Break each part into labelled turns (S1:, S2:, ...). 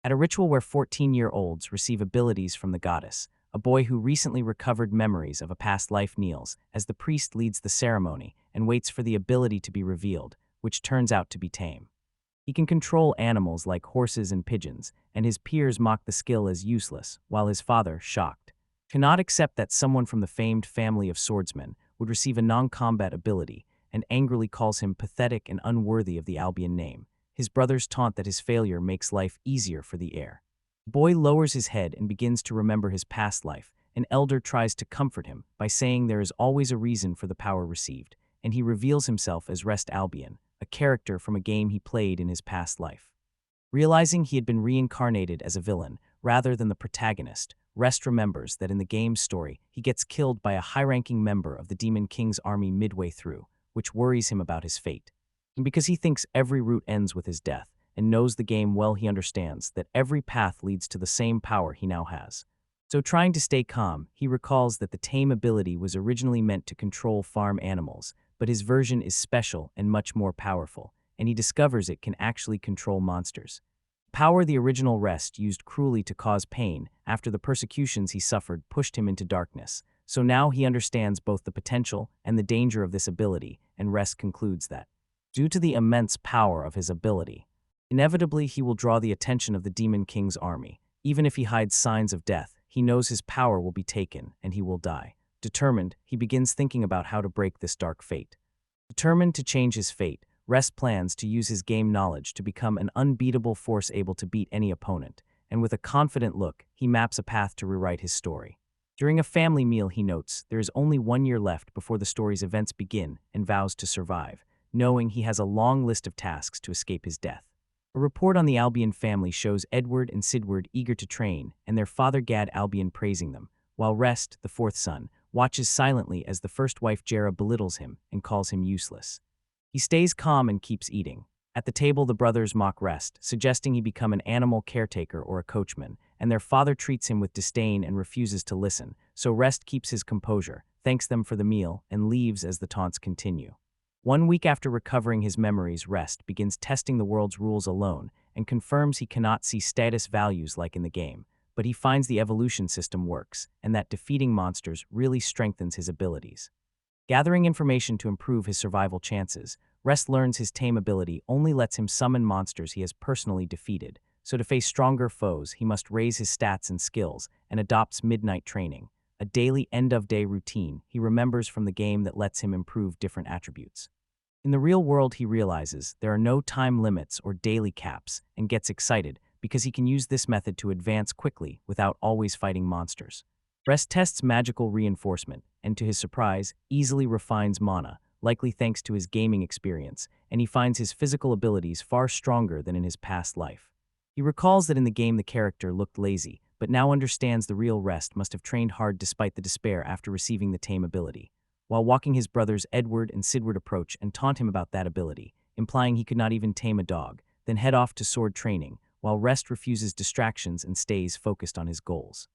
S1: At a ritual where 14-year-olds receive abilities from the goddess, a boy who recently recovered memories of a past life kneels as the priest leads the ceremony and waits for the ability to be revealed, which turns out to be tame. He can control animals like horses and pigeons, and his peers mock the skill as useless, while his father, shocked, cannot accept that someone from the famed family of swordsmen would receive a non-combat ability and angrily calls him pathetic and unworthy of the Albion name. His brothers taunt that his failure makes life easier for the heir. The boy lowers his head and begins to remember his past life. An elder tries to comfort him by saying there is always a reason for the power received, and he reveals himself as Rest Albion, a character from a game he played in his past life. Realizing he had been reincarnated as a villain rather than the protagonist, Rest remembers that in the game's story, he gets killed by a high-ranking member of the Demon King's army midway through, which worries him about his fate. And because he thinks every route ends with his death, and knows the game well, he understands that every path leads to the same power he now has. So trying to stay calm, he recalls that the Tame ability was originally meant to control farm animals, but his version is special and much more powerful, and he discovers it can actually control monsters. Power the original Rest used cruelly to cause pain after the persecutions he suffered pushed him into darkness, so now he understands both the potential and the danger of this ability, and Rest concludes that, due to the immense power of his ability, inevitably he will draw the attention of the Demon King's army. Even if he hides signs of death, he knows his power will be taken and he will die. Determined, he begins thinking about how to break this dark fate. Determined to change his fate, Rest plans to use his game knowledge to become an unbeatable force able to beat any opponent, and with a confident look, he maps a path to rewrite his story. During a family meal, he notes there is only 1 year left before the story's events begin and vows to survive, knowing he has a long list of tasks to escape his death. A report on the Albion family shows Edward and Sidward eager to train, and their father Gad Albion praising them, while Rest, the fourth son, watches silently as the first wife Jera belittles him and calls him useless. He stays calm and keeps eating. At the table, the brothers mock Rest, suggesting he become an animal caretaker or a coachman, and their father treats him with disdain and refuses to listen, so Rest keeps his composure, thanks them for the meal, and leaves as the taunts continue. 1 week after recovering his memories, Rest begins testing the world's rules alone and confirms he cannot see status values like in the game, but he finds the evolution system works and that defeating monsters really strengthens his abilities. Gathering information to improve his survival chances, Rest learns his Tame ability only lets him summon monsters he has personally defeated, so to face stronger foes, he must raise his stats and skills and adopts midnight training, a daily end-of-day routine he remembers from the game that lets him improve different attributes. In the real world, he realizes there are no time limits or daily caps and gets excited because he can use this method to advance quickly without always fighting monsters. Rest tests magical reinforcement and, to his surprise, easily refines mana, likely thanks to his gaming experience, and he finds his physical abilities far stronger than in his past life. He recalls that in the game the character looked lazy, but now understands the real Rest must have trained hard despite the despair after receiving the Tame ability. While walking, his brothers Edward and Sidward approach and taunt him about that ability, implying he could not even tame a dog, then head off to sword training, while Rest refuses distractions and stays focused on his goals.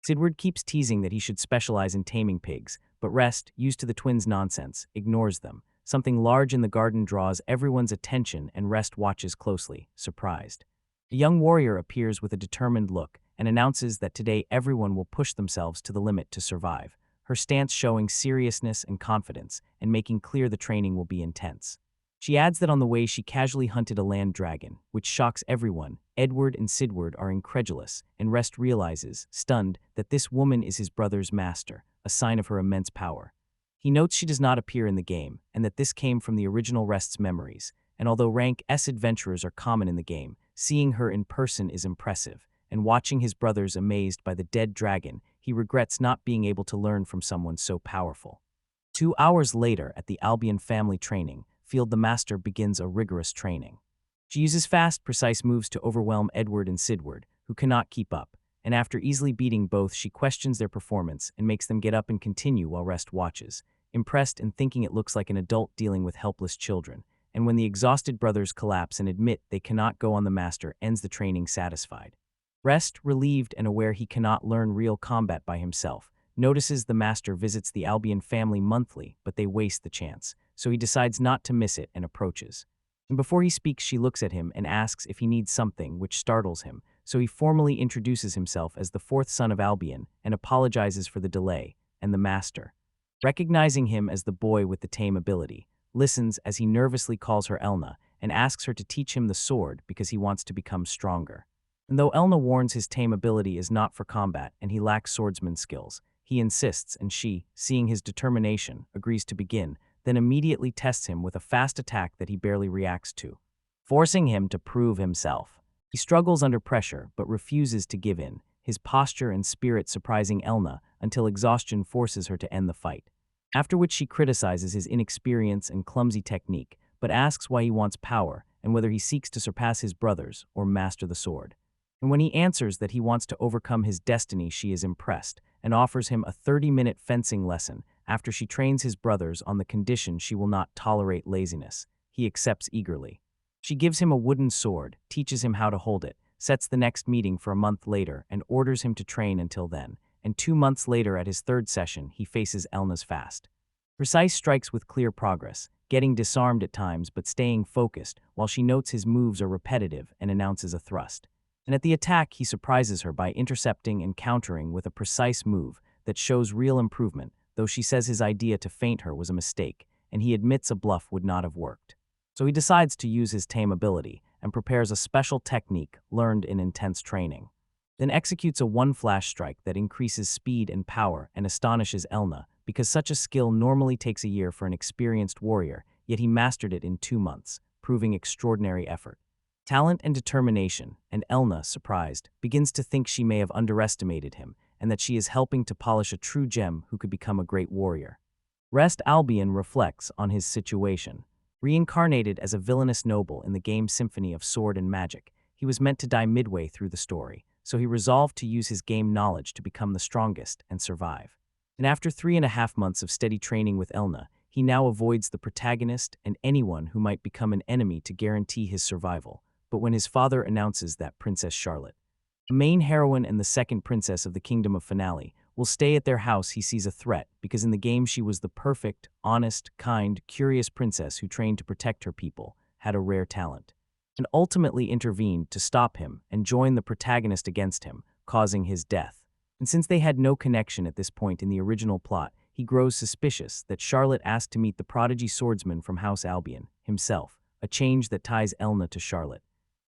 S1: Sidward keeps teasing that he should specialize in taming pigs, but Rest, used to the twins' nonsense, ignores them. Something large in the garden draws everyone's attention and Rest watches closely, surprised. A young warrior appears with a determined look and announces that today everyone will push themselves to the limit to survive, her stance showing seriousness and confidence and making clear the training will be intense. She adds that on the way she casually hunted a land dragon, which shocks everyone. Edward and Sidward are incredulous, and Rest realizes, stunned, that this woman is his brother's master, a sign of her immense power. He notes she does not appear in the game, and that this came from the original Rest's memories, and although rank S adventurers are common in the game, seeing her in person is impressive, and watching his brothers amazed by the dead dragon, he regrets not being able to learn from someone so powerful. 2 hours later, at the Albion family training field, the master begins a rigorous training. She uses fast, precise moves to overwhelm Edward and Sidward, who cannot keep up, and after easily beating both, she questions their performance and makes them get up and continue while Rest watches, impressed and thinking it looks like an adult dealing with helpless children. And when the exhausted brothers collapse and admit they cannot go on, the master ends the training satisfied. Rest, relieved and aware he cannot learn real combat by himself, notices the master visits the Albion family monthly, but they waste the chance, so he decides not to miss it and approaches. And before he speaks, she looks at him and asks if he needs something, which startles him, so he formally introduces himself as the fourth son of Albion and apologizes for the delay, and the master, recognizing him as the boy with the tame ability, listens as he nervously calls her Elna and asks her to teach him the sword because he wants to become stronger. And though Elna warns his tame ability is not for combat and he lacks swordsman skills, he insists and she, seeing his determination, agrees to begin, then immediately tests him with a fast attack that he barely reacts to, forcing him to prove himself. He struggles under pressure but refuses to give in, his posture and spirit surprising Elna until exhaustion forces her to end the fight. After which she criticizes his inexperience and clumsy technique, but asks why he wants power and whether he seeks to surpass his brothers or master the sword. And when he answers that he wants to overcome his destiny, she is impressed and offers him a 30-minute fencing lesson after she trains his brothers on the condition she will not tolerate laziness. He accepts eagerly. She gives him a wooden sword, teaches him how to hold it, sets the next meeting for a month later, and orders him to train until then. And 2 months later at his third session, he faces Elna's fast, precise strikes with clear progress, getting disarmed at times but staying focused while she notes his moves are repetitive and announces a thrust. And at the attack, he surprises her by intercepting and countering with a precise move that shows real improvement, though she says his idea to feint her was a mistake, and he admits a bluff would not have worked. So he decides to use his tame ability and prepares a special technique learned in intense training. Then executes a one-flash strike that increases speed and power and astonishes Elna, because such a skill normally takes a year for an experienced warrior, yet he mastered it in 2 months, proving extraordinary effort, talent and determination, and Elna, surprised, begins to think she may have underestimated him and that she is helping to polish a true gem who could become a great warrior. Rest Albion reflects on his situation. Reincarnated as a villainous noble in the game Symphony of Sword and Magic, he was meant to die midway through the story, so he resolved to use his game knowledge to become the strongest and survive. And after 3.5 months of steady training with Elna, he now avoids the protagonist and anyone who might become an enemy to guarantee his survival. But when his father announces that Princess Charlotte, the main heroine and the second princess of the Kingdom of Finale, will stay at their house, he sees a threat, because in the game she was the perfect, honest, kind, curious princess who trained to protect her people, had a rare talent, and ultimately intervened to stop him and join the protagonist against him, causing his death. And since they had no connection at this point in the original plot, he grows suspicious that Charlotte asked to meet the prodigy swordsman from House Albion, himself, a change that ties Elna to Charlotte.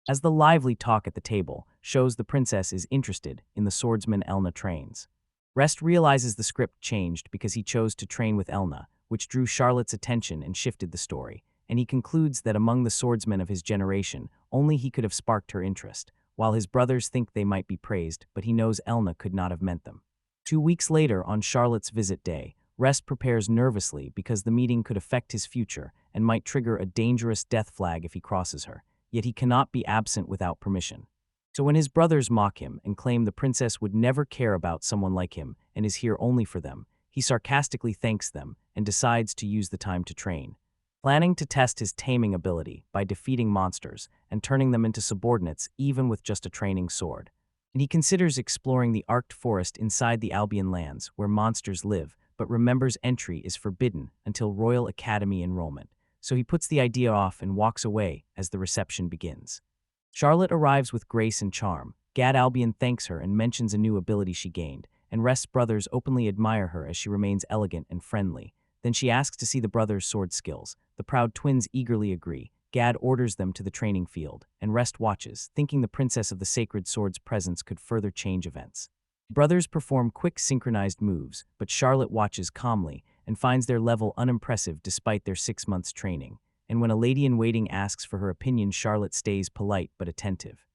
S1: As the lively talk at the table shows, the princess is interested in the swordsman Elna trains. Rest realizes the script changed because he chose to train with Elna, which drew Charlotte's attention and shifted the story, and he concludes that among the swordsmen of his generation, only he could have sparked her interest, while his brothers think they might be praised, but he knows Elna could not have meant them. 2 weeks later, on Charlotte's visit day, Rest prepares nervously because the meeting could affect his future and might trigger a dangerous death flag if he crosses her, yet he cannot be absent without permission. So when his brothers mock him and claim the princess would never care about someone like him and is here only for them, he sarcastically thanks them and decides to use the time to train, planning to test his taming ability by defeating monsters and turning them into subordinates even with just a training sword. And he considers exploring the Arctic forest inside the Albion lands where monsters live, but remembers entry is forbidden until Royal Academy enrollment, so he puts the idea off and walks away as the reception begins. Charlotte arrives with grace and charm. Gad Albion thanks her and mentions a new ability she gained, and Rest's brothers openly admire her as she remains elegant and friendly. Then she asks to see the brothers' sword skills. The proud twins eagerly agree. Gad orders them to the training field, and Rest watches, thinking the Princess of the Sacred Sword's presence could further change events. Brothers perform quick synchronized moves, but Charlotte watches calmly and finds their level unimpressive despite their 6 months training. And when a lady-in-waiting asks for her opinion, Charlotte stays polite but attentive.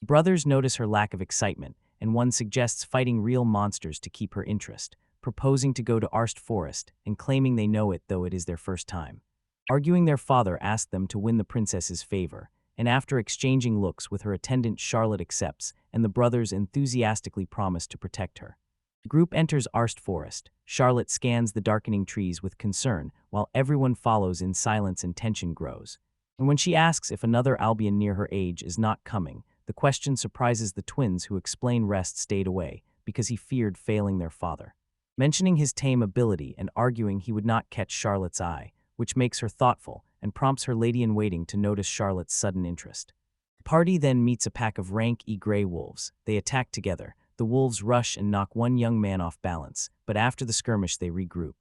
S1: Brothers notice her lack of excitement, and one suggests fighting real monsters to keep her interest, proposing to go to Arctic Forest and claiming they know it though it is their first time. Arguing, their father asked them to win the princess's favor, and after exchanging looks with her attendant, Charlotte accepts, and the brothers enthusiastically promise to protect her. The group enters Arctic Forest. Charlotte scans the darkening trees with concern, while everyone follows in silence and tension grows. And when she asks if another Albion near her age is not coming, the question surprises the twins, who explain Rest stayed away because he feared failing their father, mentioning his tame ability and arguing he would not catch Charlotte's eye, which makes her thoughtful and prompts her lady-in-waiting to notice Charlotte's sudden interest. The party then meets a pack of rank gray wolves. They attack together. The wolves rush and knock one young man off balance, but after the skirmish they regroup.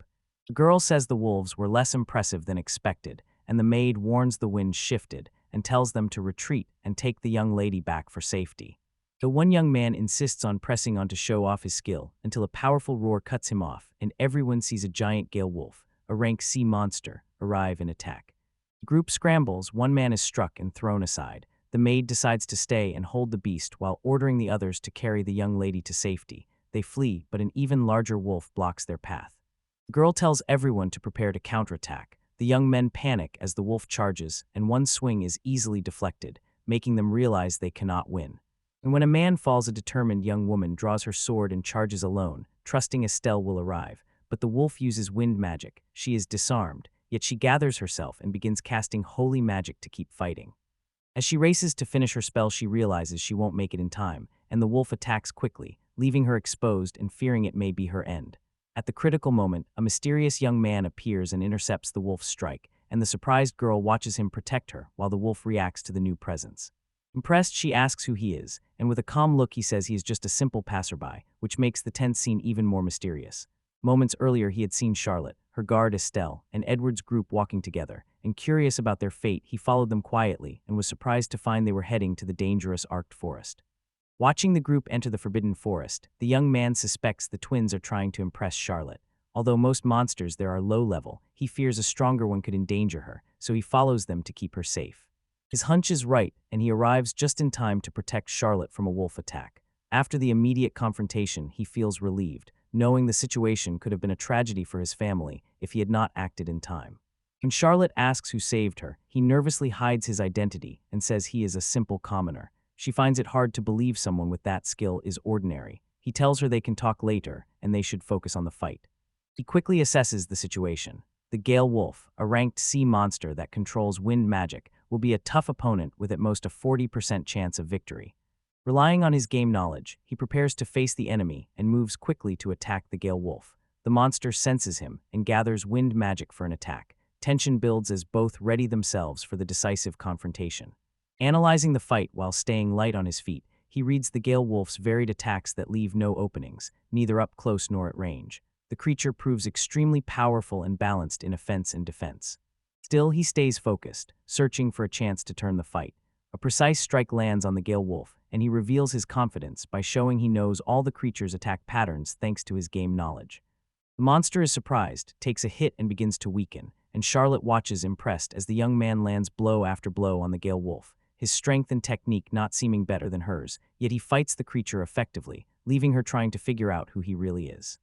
S1: The girl says the wolves were less impressive than expected, and the maid warns the wind shifted and tells them to retreat and take the young lady back for safety. The one young man insists on pressing on to show off his skill until a powerful roar cuts him off, and everyone sees a giant gale wolf, a rank C monster, arrive and attack. The group scrambles, one man is struck and thrown aside. The maid decides to stay and hold the beast while ordering the others to carry the young lady to safety. They flee, but an even larger wolf blocks their path. The girl tells everyone to prepare to counterattack. The young men panic as the wolf charges, and one swing is easily deflected, making them realize they cannot win. And when a man falls, a determined young woman draws her sword and charges alone, trusting Estelle will arrive. But the wolf uses wind magic. She is disarmed, yet she gathers herself and begins casting holy magic to keep fighting. As she races to finish her spell, she realizes she won't make it in time, and the wolf attacks quickly, leaving her exposed and fearing it may be her end. At the critical moment, a mysterious young man appears and intercepts the wolf's strike, and the surprised girl watches him protect her while the wolf reacts to the new presence. Impressed, she asks who he is, and with a calm look he says he is just a simple passerby, which makes the tense scene even more mysterious. Moments earlier he had seen Charlotte, her guard Estelle, and Edward's group walking together, and curious about their fate, he followed them quietly and was surprised to find they were heading to the dangerous Arced Forest. Watching the group enter the Forbidden Forest, the young man suspects the twins are trying to impress Charlotte. Although most monsters there are low-level, he fears a stronger one could endanger her, so he follows them to keep her safe. His hunch is right, and he arrives just in time to protect Charlotte from a wolf attack. After the immediate confrontation, he feels relieved, knowing the situation could have been a tragedy for his family if he had not acted in time. When Charlotte asks who saved her, he nervously hides his identity and says he is a simple commoner. She finds it hard to believe someone with that skill is ordinary. He tells her they can talk later and they should focus on the fight. He quickly assesses the situation. The Gale Wolf, a ranked C monster that controls wind magic, will be a tough opponent with at most a 40% chance of victory. Relying on his game knowledge, he prepares to face the enemy and moves quickly to attack the Gale Wolf. The monster senses him and gathers wind magic for an attack. Tension builds as both ready themselves for the decisive confrontation. Analyzing the fight while staying light on his feet, he reads the Gale Wolf's varied attacks that leave no openings, neither up close nor at range. The creature proves extremely powerful and balanced in offense and defense. Still, he stays focused, searching for a chance to turn the fight. A precise strike lands on the Gale Wolf, and he reveals his confidence by showing he knows all the creature's attack patterns thanks to his game knowledge. The monster is surprised, takes a hit and begins to weaken, and Charlotte watches impressed as the young man lands blow after blow on the Gale Wolf, his strength and technique not seeming better than hers, yet he fights the creature effectively, leaving her trying to figure out who he really is.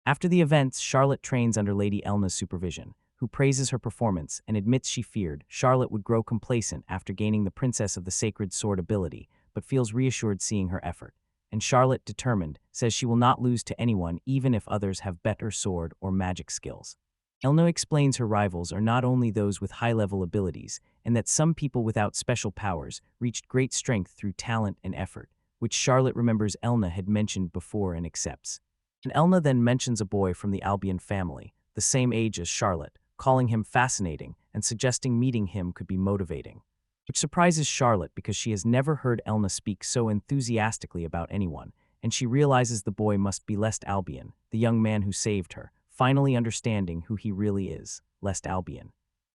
S1: After the events, Charlotte trains under Lady Elna's supervision, who praises her performance and admits she feared Charlotte would grow complacent after gaining the Princess of the Sacred Sword ability, but feels reassured seeing her effort. And Charlotte, determined, says she will not lose to anyone even if others have better sword or magic skills. Elna explains her rivals are not only those with high-level abilities, and that some people without special powers reached great strength through talent and effort, which Charlotte remembers Elna had mentioned before and accepts. And Elna then mentions a boy from the Albion family, the same age as Charlotte, calling him fascinating and suggesting meeting him could be motivating, which surprises Charlotte because she has never heard Elna speak so enthusiastically about anyone, and she realizes the boy must be Lest Albion, the young man who saved her, finally understanding who he really is, Lest Albion.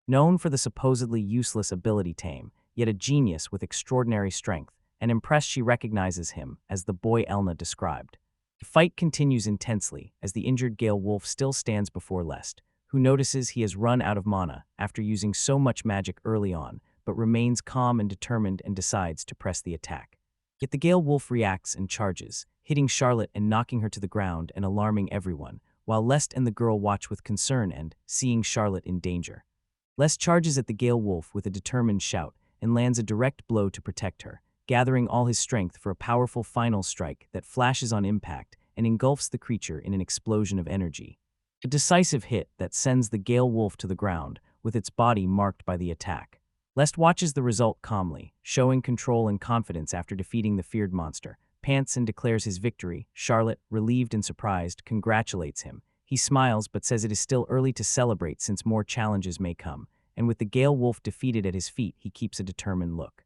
S1: Known for the supposedly useless ability Tame, yet a genius with extraordinary strength, and impressed she recognizes him as the boy Elna described. The fight continues intensely as the injured Gale Wolf still stands before Lest, who notices he has run out of mana after using so much magic early on, but remains calm and determined and decides to press the attack. Yet the Gale Wolf reacts and charges, hitting Charlotte and knocking her to the ground and alarming everyone, while Lest and the girl watch with concern and, seeing Charlotte in danger. Lest charges at the Gale Wolf with a determined shout and lands a direct blow to protect her, gathering all his strength for a powerful final strike that flashes on impact and engulfs the creature in an explosion of energy. A decisive hit that sends the Gale Wolf to the ground, with its body marked by the attack. Lest watches the result calmly, showing control and confidence after defeating the feared monster, pants and declares his victory. Charlotte, relieved and surprised, congratulates him. He smiles but says it is still early to celebrate since more challenges may come, and with the Gale Wolf defeated at his feet, he keeps a determined look.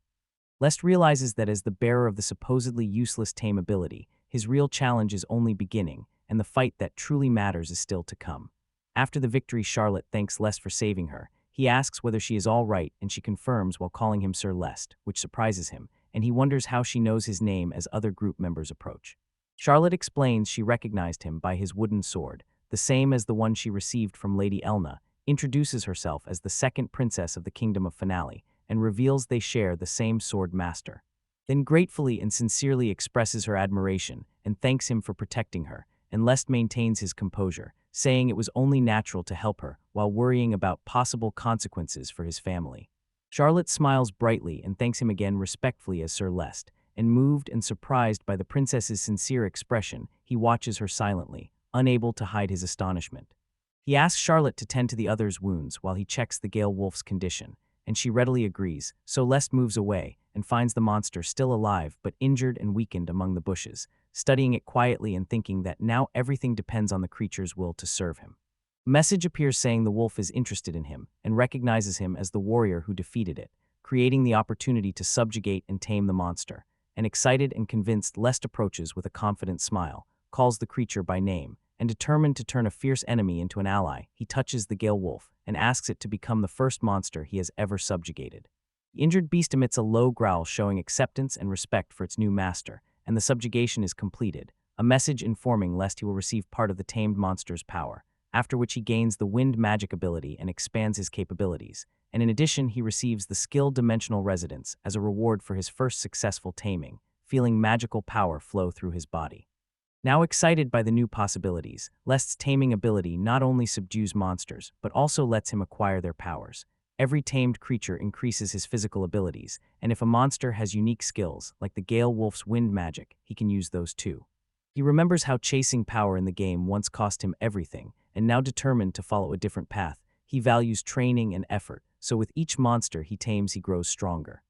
S1: Lest realizes that as the bearer of the supposedly useless tame ability, his real challenge is only beginning, and the fight that truly matters is still to come. After the victory, Charlotte thanks Lest for saving her. He asks whether she is all right, and she confirms while calling him Sir Lest, which surprises him, and he wonders how she knows his name as other group members approach. Charlotte explains she recognized him by his wooden sword, the same as the one she received from Lady Elna, introduces herself as the second princess of the Kingdom of Finale, and reveals they share the same sword master. Then gratefully and sincerely expresses her admiration and thanks him for protecting her, and Lest maintains his composure, saying it was only natural to help her while worrying about possible consequences for his family. Charlotte smiles brightly and thanks him again respectfully as Sir Lest, and moved and surprised by the princess's sincere expression, he watches her silently, unable to hide his astonishment. He asks Charlotte to tend to the other's wounds while he checks the Gale Wolf's condition, and she readily agrees, so Lest moves away and finds the monster still alive but injured and weakened among the bushes, studying it quietly and thinking that now everything depends on the creature's will to serve him. A message appears saying the wolf is interested in him and recognizes him as the warrior who defeated it, creating the opportunity to subjugate and tame the monster. And excited and convinced, Lest approaches with a confident smile, calls the creature by name, and determined to turn a fierce enemy into an ally, he touches the Gale Wolf and asks it to become the first monster he has ever subjugated. The injured beast emits a low growl showing acceptance and respect for its new master, and the subjugation is completed, a message informing Lest he will receive part of the tamed monster's power, after which he gains the wind magic ability and expands his capabilities, and in addition he receives the skill dimensional resonance as a reward for his first successful taming, feeling magical power flow through his body. Now excited by the new possibilities, Lest's taming ability not only subdues monsters, but also lets him acquire their powers. Every tamed creature increases his physical abilities, and if a monster has unique skills, like the Gale Wolf's wind magic, he can use those too. He remembers how chasing power in the game once cost him everything, and now determined to follow a different path, he values training and effort, so with each monster he tames he grows stronger.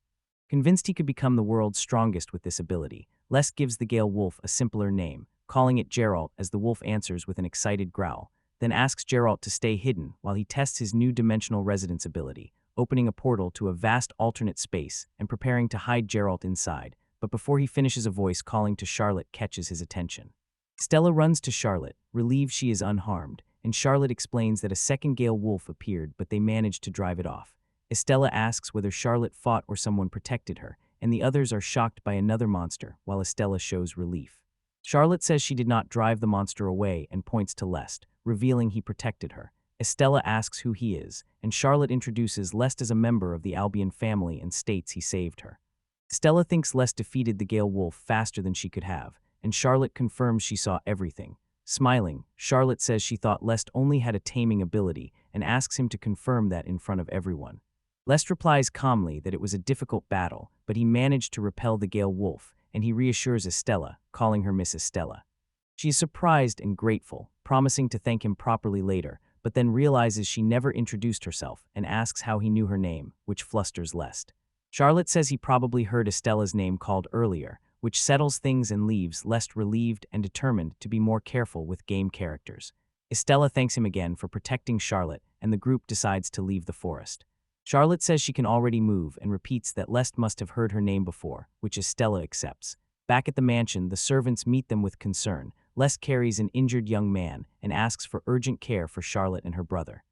S1: Convinced he could become the world's strongest with this ability, Lest gives the Gale Wolf a simpler name, calling it Geralt as the wolf answers with an excited growl, then asks Geralt to stay hidden while he tests his new dimensional residence ability, opening a portal to a vast alternate space and preparing to hide Geralt inside, but before he finishes, a voice calling to Charlotte catches his attention. Stella runs to Charlotte, relieved she is unharmed, and Charlotte explains that a second Gale Wolf appeared but they managed to drive it off. Estella asks whether Charlotte fought or someone protected her, and the others are shocked by another monster while Estella shows relief. Charlotte says she did not drive the monster away and points to Lest, revealing he protected her. Estella asks who he is, and Charlotte introduces Lest as a member of the Albion family and states he saved her. Estella thinks Lest defeated the Gale Wolf faster than she could have, and Charlotte confirms she saw everything. Smiling, Charlotte says she thought Lest only had a taming ability and asks him to confirm that in front of everyone. Lest replies calmly that it was a difficult battle, but he managed to repel the Gale Wolf, and he reassures Estella, calling her Miss Estella. She is surprised and grateful, promising to thank him properly later, but then realizes she never introduced herself and asks how he knew her name, which flusters Lest. Charlotte says he probably heard Estella's name called earlier, which settles things and leaves Lest relieved and determined to be more careful with game characters. Estella thanks him again for protecting Charlotte, and the group decides to leave the forest. Charlotte says she can already move and repeats that Lest must have heard her name before, which Estella accepts. Back at the mansion, the servants meet them with concern. Lest carries an injured young man and asks for urgent care for Charlotte and her brother.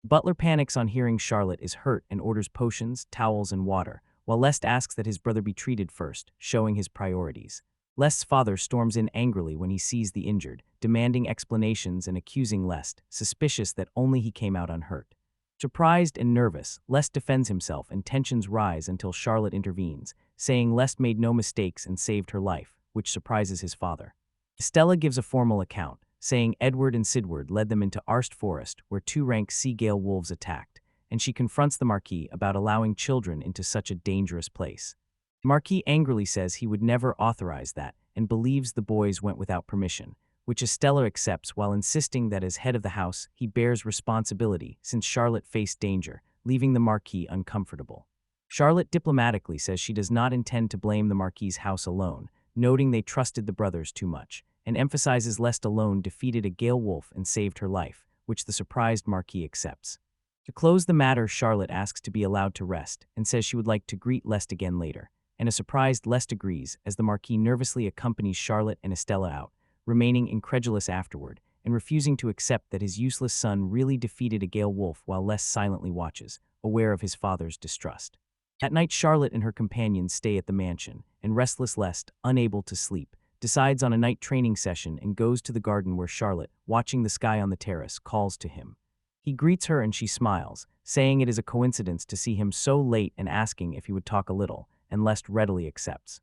S1: Butler panics on hearing Charlotte is hurt and orders potions, towels, and water, while Lest asks that his brother be treated first, showing his priorities. Lest's father storms in angrily when he sees the injured, demanding explanations and accusing Lest, suspicious that only he came out unhurt. Surprised and nervous, Lest defends himself and tensions rise until Charlotte intervenes, saying Lest made no mistakes and saved her life, which surprises his father. Estella gives a formal account, saying Edward and Sidward led them into Arst Forest where two rank sea gale wolves attacked, and she confronts the Marquis about allowing children into such a dangerous place. The Marquis angrily says he would never authorize that and believes the boys went without permission, which Estella accepts while insisting that as head of the house, he bears responsibility since Charlotte faced danger, leaving the Marquis uncomfortable. Charlotte diplomatically says she does not intend to blame the Marquis's house alone, noting they trusted the brothers too much, and emphasizes Lest alone defeated a Gale Wolf and saved her life, which the surprised Marquis accepts. To close the matter, Charlotte asks to be allowed to rest and says she would like to greet Lest again later. and a surprised Lest agrees as the Marquis nervously accompanies Charlotte and Estella out, remaining incredulous afterward, and refusing to accept that his useless son really defeated a Gale wolf while Lest silently watches, aware of his father's distrust. That night, Charlotte and her companions stay at the mansion, and restless Lest, unable to sleep, decides on a night training session and goes to the garden where Charlotte, watching the sky on the terrace, calls to him. He greets her and she smiles, saying it is a coincidence to see him so late and asking if he would talk a little, and Lest readily accepts.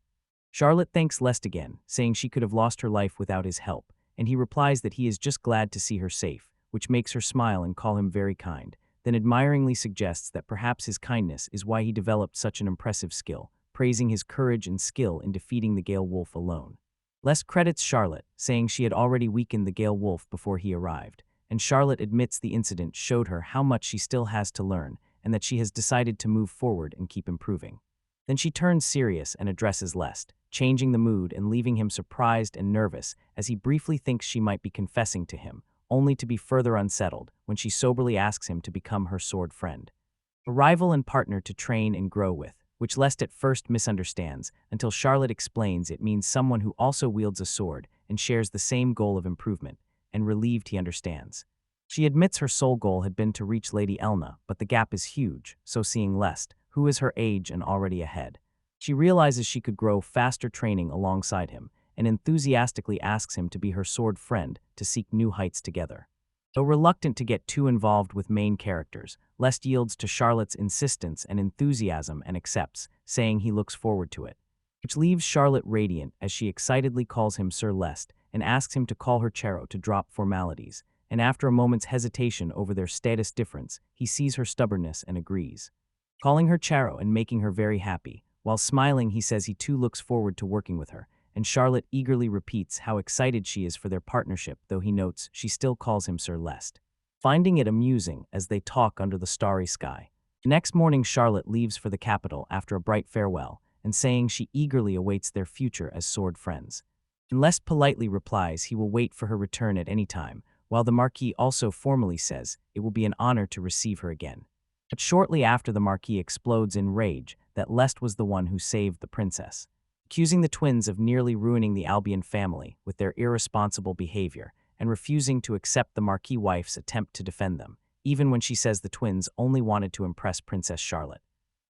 S1: Charlotte thanks Lest again, saying she could have lost her life without his help, and he replies that he is just glad to see her safe, which makes her smile and call him very kind, then admiringly suggests that perhaps his kindness is why he developed such an impressive skill, praising his courage and skill in defeating the Gale wolf alone. Lest credits Charlotte, saying she had already weakened the Gale wolf before he arrived, and Charlotte admits the incident showed her how much she still has to learn and that she has decided to move forward and keep improving. Then she turns serious and addresses Lest, changing the mood and leaving him surprised and nervous as he briefly thinks she might be confessing to him, only to be further unsettled when she soberly asks him to become her sword friend. A rival and partner to train and grow with, which Lest at first misunderstands until Charlotte explains it means someone who also wields a sword and shares the same goal of improvement, and relieved he understands. She admits her sole goal had been to reach Lady Elna, but the gap is huge, so seeing Lest, who is her age and already ahead, she realizes she could grow faster training alongside him, and enthusiastically asks him to be her sword friend to seek new heights together. Though reluctant to get too involved with main characters, Lest yields to Charlotte's insistence and enthusiasm and accepts, saying he looks forward to it, which leaves Charlotte radiant as she excitedly calls him Sir Lest and asks him to call her Charo to drop formalities, and after a moment's hesitation over their status difference, he sees her stubbornness and agrees. Calling her Charo and making her very happy, while smiling he says he too looks forward to working with her, and Charlotte eagerly repeats how excited she is for their partnership, though he notes she still calls him Sir Lest, finding it amusing as they talk under the starry sky. The next morning Charlotte leaves for the capital after a bright farewell, and saying she eagerly awaits their future as sword friends. And Lest politely replies he will wait for her return at any time, while the Marquis also formally says it will be an honor to receive her again. But shortly after, the Marquis explodes in rage that Lest was the one who saved the princess, accusing the twins of nearly ruining the Albion family with their irresponsible behavior and refusing to accept the Marquis wife's attempt to defend them, even when she says the twins only wanted to impress Princess Charlotte.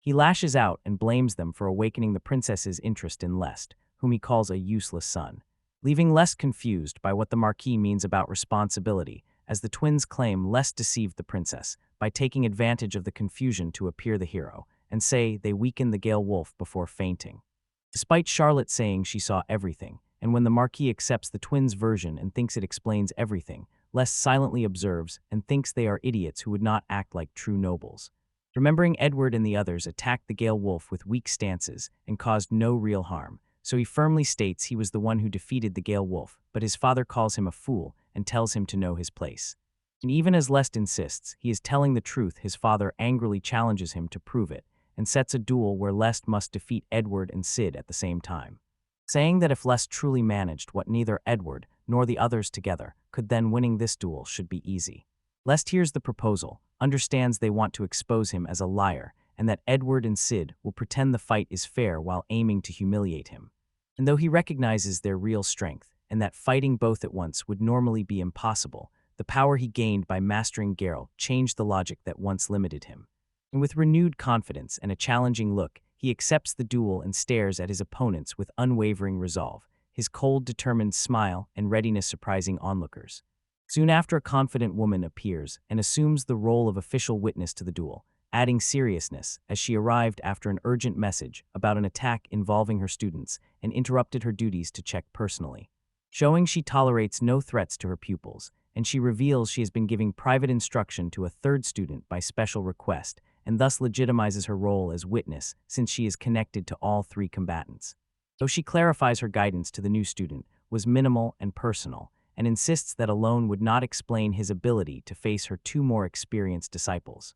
S1: He lashes out and blames them for awakening the princess's interest in Lest, whom he calls a useless son, leaving Lest confused by what the Marquis means about responsibility, as the twins claim Lest deceived the princess by taking advantage of the confusion to appear the hero, and say they weakened the Gale wolf before fainting. Despite Charlotte saying she saw everything, and when the Marquis accepts the twins' version and thinks it explains everything, Lest silently observes and thinks they are idiots who would not act like true nobles. Remembering Edward and the others attacked the Gale wolf with weak stances and caused no real harm, so he firmly states he was the one who defeated the Gale wolf, but his father calls him a fool and tells him to know his place. And even as Lest insists he is telling the truth, his father angrily challenges him to prove it, and sets a duel where Lest must defeat Edward and Sid at the same time, saying that if Lest truly managed what neither Edward nor the others together could, then winning this duel should be easy. Lest hears the proposal, understands they want to expose him as a liar, and that Edward and Sid will pretend the fight is fair while aiming to humiliate him. And though he recognizes their real strength, and that fighting both at once would normally be impossible, the power he gained by mastering Geralt changed the logic that once limited him. And with renewed confidence and a challenging look, he accepts the duel and stares at his opponents with unwavering resolve, his cold, determined smile and readiness surprising onlookers. Soon after, a confident woman appears and assumes the role of official witness to the duel, adding seriousness as she arrived after an urgent message about an attack involving her students and interrupted her duties to check personally, showing she tolerates no threats to her pupils, and she reveals she has been giving private instruction to a third student by special request, and thus legitimizes her role as witness since she is connected to all three combatants. Though she clarifies her guidance to the new student was minimal and personal, and insists that alone would not explain his ability to face her two more experienced disciples,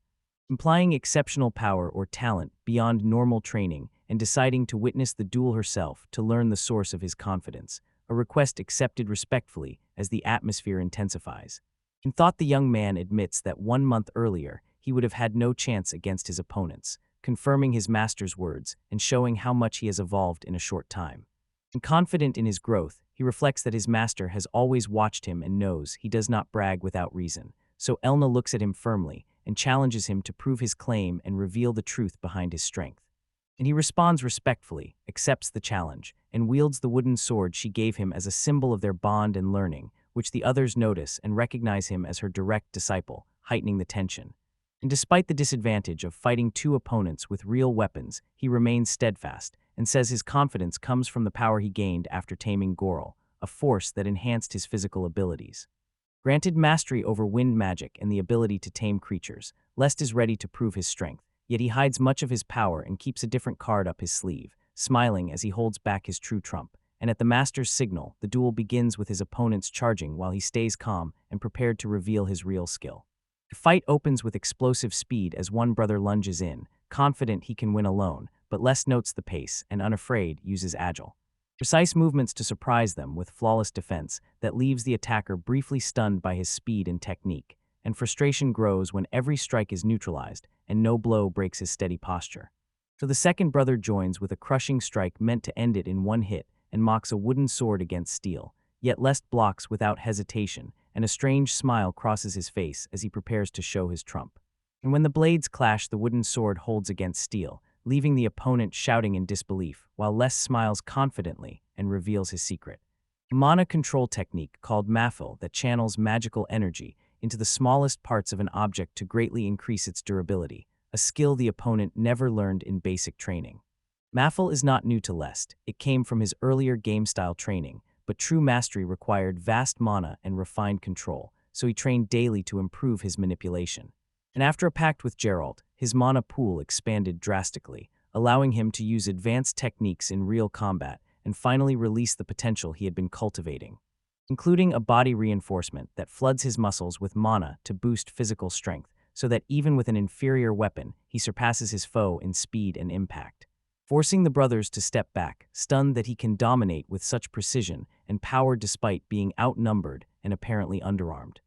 S1: implying exceptional power or talent beyond normal training and deciding to witness the duel herself to learn the source of his confidence, a request accepted respectfully as the atmosphere intensifies. In thought, the young man admits that 1 month earlier he would have had no chance against his opponents, confirming his master's words and showing how much he has evolved in a short time. And confident in his growth, he reflects that his master has always watched him and knows he does not brag without reason. So Elna looks at him firmly and challenges him to prove his claim and reveal the truth behind his strength. And he responds respectfully, accepts the challenge, and wields the wooden sword she gave him as a symbol of their bond and learning, which the others notice and recognize him as her direct disciple, heightening the tension. And despite the disadvantage of fighting two opponents with real weapons, he remains steadfast and says his confidence comes from the power he gained after taming Goral, a force that enhanced his physical abilities. Granted mastery over wind magic and the ability to tame creatures, Lest is ready to prove his strength, yet he hides much of his power and keeps a different card up his sleeve, smiling as he holds back his true trump. And at the master's signal, the duel begins with his opponents charging while he stays calm and prepared to reveal his real skill. The fight opens with explosive speed as one brother lunges in, confident he can win alone, but Lest notes the pace and, unafraid, uses agile, precise movements to surprise them with flawless defense that leaves the attacker briefly stunned by his speed and technique, and frustration grows when every strike is neutralized and no blow breaks his steady posture. So the second brother joins with a crushing strike meant to end it in one hit and mocks a wooden sword against steel, yet Lest blocks without hesitation, and a strange smile crosses his face as he prepares to show his trump. And when the blades clash, the wooden sword holds against steel, leaving the opponent shouting in disbelief, while Lest smiles confidently and reveals his secret. A mana control technique called Mafil that channels magical energy into the smallest parts of an object to greatly increase its durability, a skill the opponent never learned in basic training. Mafil is not new to Lest. It came from his earlier game-style training, but true mastery required vast mana and refined control, so he trained daily to improve his manipulation. And after a pact with Geralt, his mana pool expanded drastically, allowing him to use advanced techniques in real combat and finally release the potential he had been cultivating, including a body reinforcement that floods his muscles with mana to boost physical strength, so that even with an inferior weapon, he surpasses his foe in speed and impact, forcing the brothers to step back, stunned that he can dominate with such precision and power despite being outnumbered and apparently underarmed.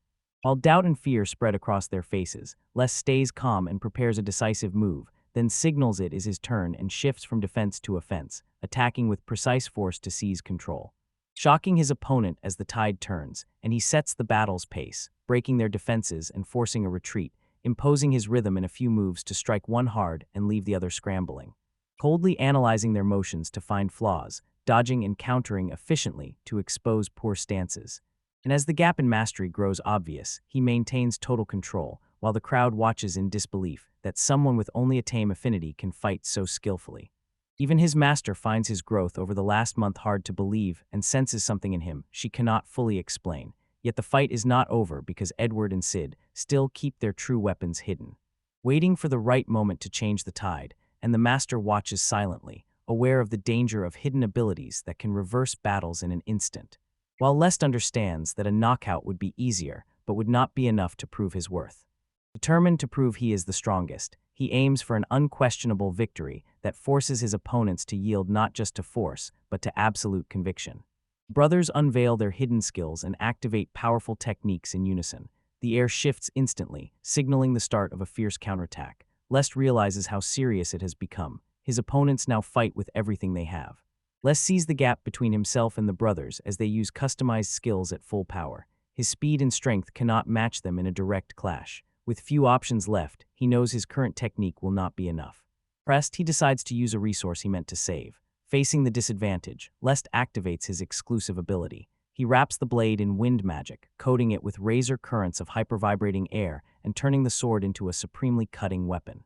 S1: While doubt and fear spread across their faces, Lest stays calm and prepares a decisive move, then signals it is his turn and shifts from defense to offense, attacking with precise force to seize control, shocking his opponent as the tide turns, and he sets the battle's pace, breaking their defenses and forcing a retreat, imposing his rhythm in a few moves to strike one hard and leave the other scrambling, coldly analyzing their motions to find flaws, dodging and countering efficiently to expose poor stances. And as the gap in mastery grows obvious, he maintains total control, while the crowd watches in disbelief that someone with only a tame affinity can fight so skillfully. Even his master finds his growth over the last month hard to believe and senses something in him she cannot fully explain. Yet the fight is not over because Edward and Sid still keep their true weapons hidden, waiting for the right moment to change the tide, and the master watches silently, aware of the danger of hidden abilities that can reverse battles in an instant. While Lest understands that a knockout would be easier, but would not be enough to prove his worth. Determined to prove he is the strongest, he aims for an unquestionable victory that forces his opponents to yield not just to force, but to absolute conviction. Brothers unveil their hidden skills and activate powerful techniques in unison. The air shifts instantly, signaling the start of a fierce counterattack. Lest realizes how serious it has become. His opponents now fight with everything they have. Lest sees the gap between himself and the brothers as they use customized skills at full power. His speed and strength cannot match them in a direct clash. With few options left, he knows his current technique will not be enough. Pressed, he decides to use a resource he meant to save. Facing the disadvantage, Lest activates his exclusive ability. He wraps the blade in wind magic, coating it with razor currents of hypervibrating air and turning the sword into a supremely cutting weapon.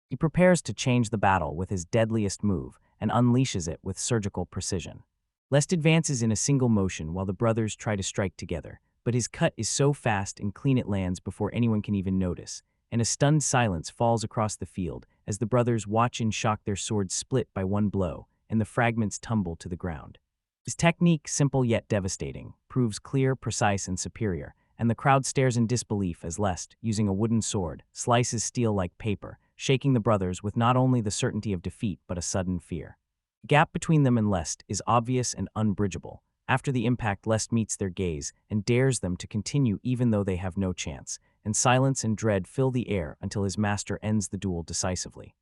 S1: He prepares to change the battle with his deadliest move and unleashes it with surgical precision. Lest advances in a single motion while the brothers try to strike together, but his cut is so fast and clean it lands before anyone can even notice, and a stunned silence falls across the field as the brothers watch in shock their swords split by one blow, and the fragments tumble to the ground. His technique, simple yet devastating, proves clear, precise, and superior, and the crowd stares in disbelief as Lest, using a wooden sword, slices steel like paper, shaking the brothers with not only the certainty of defeat but a sudden fear. The gap between them and Lest is obvious and unbridgeable. After the impact, Lest meets their gaze and dares them to continue even though they have no chance, and silence and dread fill the air until his master ends the duel decisively.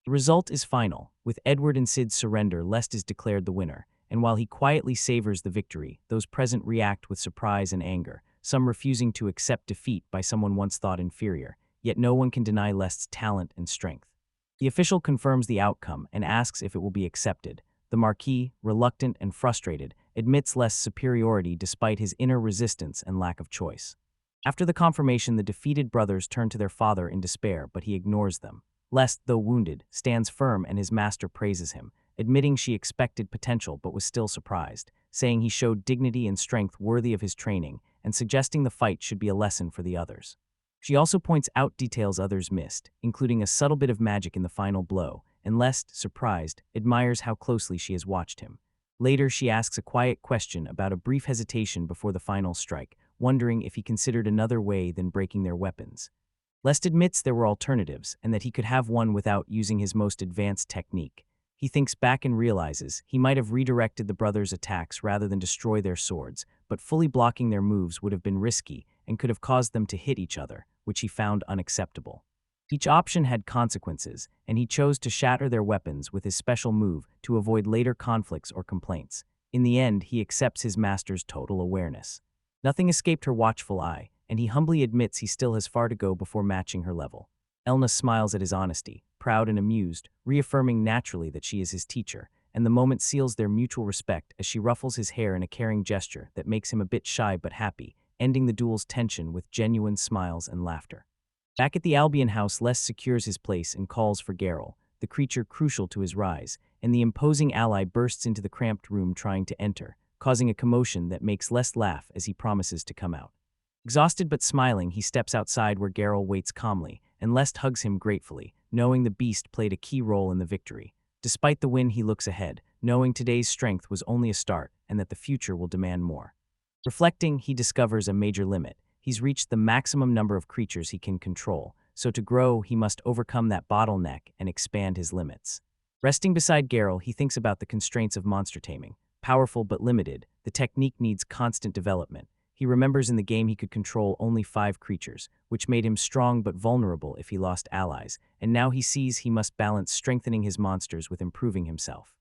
S1: The result is final. With Edward and Sid's surrender, Lest is declared the winner, and while he quietly savors the victory, those present react with surprise and anger, some refusing to accept defeat by someone once thought inferior, yet no one can deny Lest's talent and strength. The official confirms the outcome and asks if it will be accepted. The Marquis, reluctant and frustrated, admits Lest's superiority despite his inner resistance and lack of choice. After the confirmation, the defeated brothers turn to their father in despair, but he ignores them. Lest, though wounded, stands firm and his master praises him, admitting she expected potential but was still surprised, saying he showed dignity and strength worthy of his training, and suggesting the fight should be a lesson for the others. She also points out details others missed, including a subtle bit of magic in the final blow, and Lest, surprised, admires how closely she has watched him. Later, she asks a quiet question about a brief hesitation before the final strike, wondering if he considered another way than breaking their weapons. Lest admits there were alternatives and that he could have won without using his most advanced technique. He thinks back and realizes he might have redirected the brothers' attacks rather than destroy their swords, but fully blocking their moves would have been risky and could have caused them to hit each other, which he found unacceptable. Each option had consequences, and he chose to shatter their weapons with his special move to avoid later conflicts or complaints. In the end, he accepts his master's total awareness. Nothing escaped her watchful eye, and he humbly admits he still has far to go before matching her level. Elna smiles at his honesty, proud and amused, reaffirming naturally that she is his teacher, and the moment seals their mutual respect as she ruffles his hair in a caring gesture that makes him a bit shy but happy, ending the duel's tension with genuine smiles and laughter. Back at the Albion house, Lest secures his place and calls for Geralt, the creature crucial to his rise, and the imposing ally bursts into the cramped room trying to enter, causing a commotion that makes Lest laugh as he promises to come out. Exhausted but smiling, he steps outside where Geralt waits calmly, and Lest hugs him gratefully, knowing the beast played a key role in the victory. Despite the win, he looks ahead, knowing today's strength was only a start and that the future will demand more. Reflecting, he discovers a major limit. He's reached the maximum number of creatures he can control, so to grow, he must overcome that bottleneck and expand his limits. Resting beside Geralt, he thinks about the constraints of monster taming. Powerful but limited, the technique needs constant development. He remembers in the game he could control only 5 creatures, which made him strong but vulnerable if he lost allies, and now he sees he must balance strengthening his monsters with improving himself.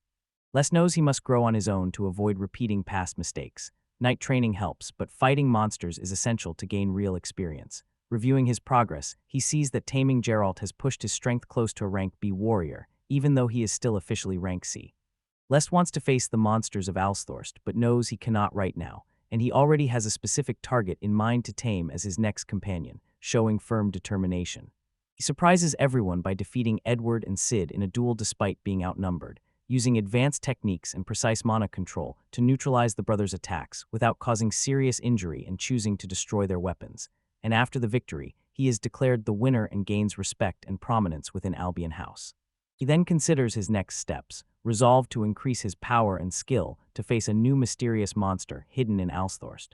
S1: Les knows he must grow on his own to avoid repeating past mistakes. Night training helps, but fighting monsters is essential to gain real experience. Reviewing his progress, he sees that taming Geralt has pushed his strength close to a rank B warrior, even though he is still officially rank C. Les wants to face the monsters of Alsthorst, but knows he cannot right now, and he already has a specific target in mind to tame as his next companion, showing firm determination. He surprises everyone by defeating Edward and Sid in a duel despite being outnumbered, using advanced techniques and precise mana control to neutralize the brothers' attacks without causing serious injury and choosing to destroy their weapons. And after the victory, he is declared the winner and gains respect and prominence within Albion House. He then considers his next steps, resolved to increase his power and skill to face a new mysterious monster hidden in Alsthorst.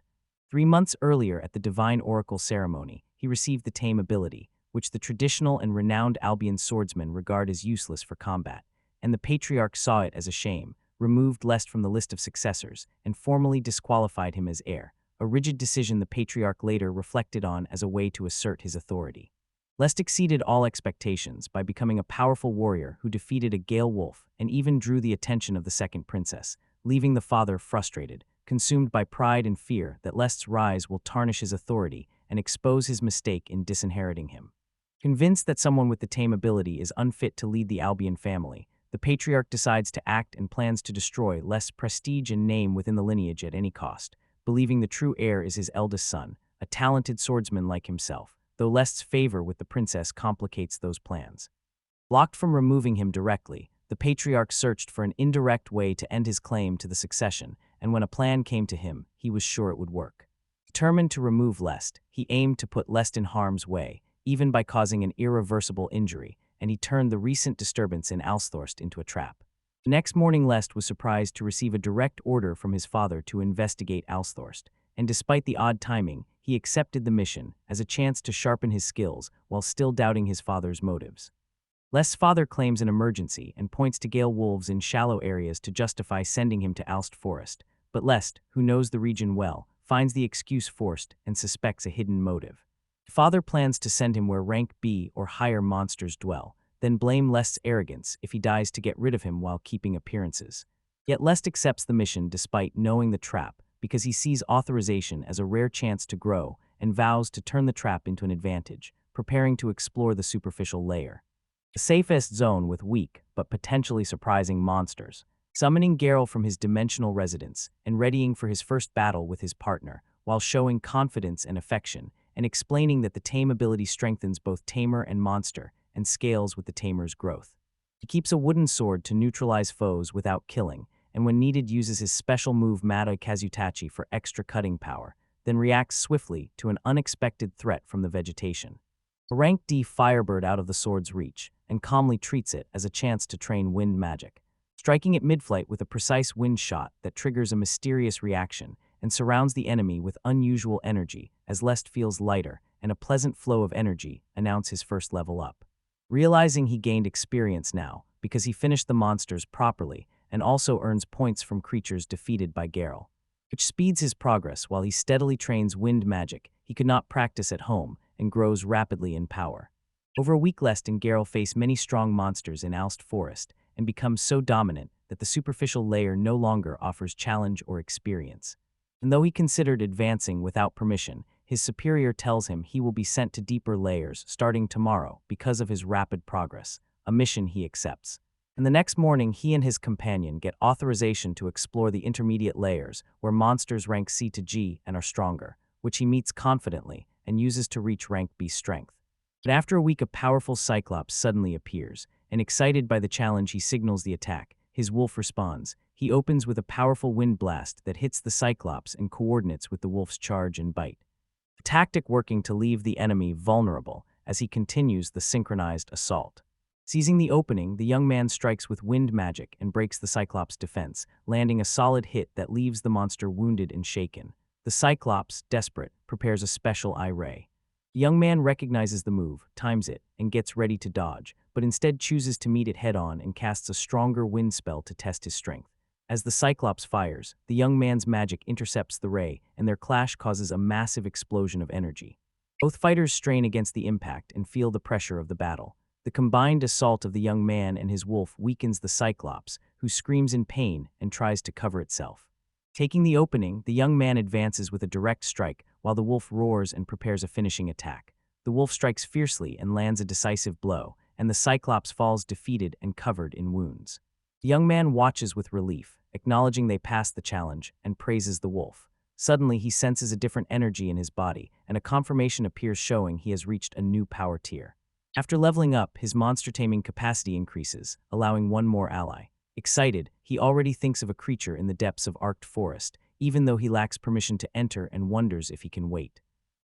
S1: 3 months earlier at the Divine Oracle ceremony, he received the Tame ability, which the traditional and renowned Albion swordsmen regard as useless for combat, and the Patriarch saw it as a shame, removed Lest from the list of successors, and formally disqualified him as heir, a rigid decision the Patriarch later reflected on as a way to assert his authority. Lest exceeded all expectations by becoming a powerful warrior who defeated a Gale Wolf and even drew the attention of the second princess, leaving the father frustrated, consumed by pride and fear that Lest's rise will tarnish his authority and expose his mistake in disinheriting him. Convinced that someone with the Tame ability is unfit to lead the Albion family, the Patriarch decides to act and plans to destroy Lest's prestige and name within the lineage at any cost, believing the true heir is his eldest son, a talented swordsman like himself, though Lest's favor with the princess complicates those plans. Blocked from removing him directly, the Patriarch searched for an indirect way to end his claim to the succession, and when a plan came to him, he was sure it would work. Determined to remove Lest, he aimed to put Lest in harm's way, even by causing an irreversible injury, and he turned the recent disturbance in Alsthorst into a trap. The next morning, Lest was surprised to receive a direct order from his father to investigate Alsthorst, and despite the odd timing, he accepted the mission as a chance to sharpen his skills while still doubting his father's motives. Lest's father claims an emergency and points to Gale Wolves in shallow areas to justify sending him to Alst Forest, but Lest, who knows the region well, finds the excuse forced and suspects a hidden motive. Father plans to send him where rank B or higher monsters dwell, then blame Lest's arrogance if he dies to get rid of him while keeping appearances. Yet Lest accepts the mission despite knowing the trap because he sees authorization as a rare chance to grow and vows to turn the trap into an advantage, preparing to explore the superficial layer. The safest zone with weak but potentially surprising monsters. Summoning Geralt from his dimensional residence and readying for his first battle with his partner, while showing confidence and affection, and explaining that the tame ability strengthens both tamer and monster and scales with the tamer's growth. He keeps a wooden sword to neutralize foes without killing, and when needed uses his special move Mata Kazutachi for extra cutting power, then reacts swiftly to an unexpected threat from the vegetation. A rank D Firebird out of the sword's reach, and calmly treats it as a chance to train wind magic, striking it mid-flight with a precise wind shot that triggers a mysterious reaction and surrounds the enemy with unusual energy as Lest feels lighter and a pleasant flow of energy announce his first level up. Realizing he gained experience now because he finished the monsters properly and also earns points from creatures defeated by Geralt, which speeds his progress while he steadily trains wind magic he could not practice at home and grows rapidly in power. Over a week Lest and Geralt face many strong monsters in Alst Forest and become so dominant that the superficial layer no longer offers challenge or experience. And though he considered advancing without permission, his superior tells him he will be sent to deeper layers starting tomorrow because of his rapid progress, a mission he accepts. And the next morning he and his companion get authorization to explore the intermediate layers where monsters rank C to G and are stronger, which he meets confidently and uses to reach rank B strength. But after a week a powerful Cyclops suddenly appears, and excited by the challenge he signals the attack. His wolf responds. He opens with a powerful wind blast that hits the Cyclops and coordinates with the wolf's charge and bite. A tactic working to leave the enemy vulnerable as he continues the synchronized assault. Seizing the opening, the young man strikes with wind magic and breaks the Cyclops' defense, landing a solid hit that leaves the monster wounded and shaken. The Cyclops, desperate, prepares a special eye ray. The young man recognizes the move, times it, and gets ready to dodge, but instead chooses to meet it head-on and casts a stronger wind spell to test his strength. As the Cyclops fires, the young man's magic intercepts the ray, and their clash causes a massive explosion of energy. Both fighters strain against the impact and feel the pressure of the battle. The combined assault of the young man and his wolf weakens the Cyclops, who screams in pain and tries to cover itself. Taking the opening, the young man advances with a direct strike, while the wolf roars and prepares a finishing attack. The wolf strikes fiercely and lands a decisive blow, and the Cyclops falls defeated and covered in wounds. The young man watches with relief, acknowledging they passed the challenge, and praises the wolf. Suddenly, he senses a different energy in his body, and a confirmation appears showing he has reached a new power tier. After leveling up, his monster-taming capacity increases, allowing one more ally. Excited, he already thinks of a creature in the depths of Arced Forest, even though he lacks permission to enter and wonders if he can wait.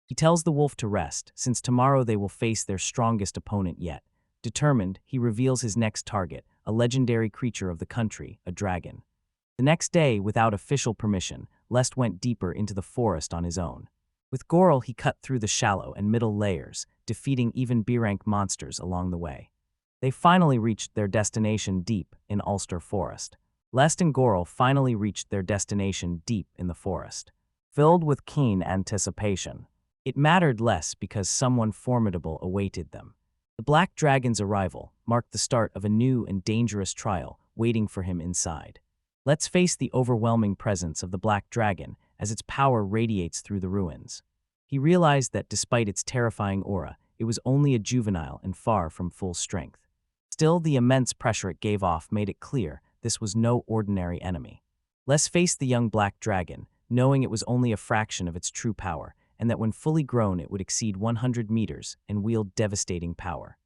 S1: He tells the wolf to rest, since tomorrow they will face their strongest opponent yet. Determined, he reveals his next target, a legendary creature of the country, a dragon. The next day, without official permission, Lest went deeper into the forest on his own. With Gorel, he cut through the shallow and middle layers, defeating even B-rank monsters along the way. They finally reached their destination deep in Ulster Forest. Lest and Gorel finally reached their destination deep in the forest. Filled with keen anticipation, it mattered less because someone formidable awaited them. The Black Dragon's arrival marked the start of a new and dangerous trial waiting for him inside. Let's face the overwhelming presence of the Black Dragon as its power radiates through the ruins. He realized that despite its terrifying aura, it was only a juvenile and far from full strength. Still, the immense pressure it gave off made it clear this was no ordinary enemy. Les faced the young Black Dragon, knowing it was only a fraction of its true power, and that when fully grown it would exceed 100 meters and wield devastating power.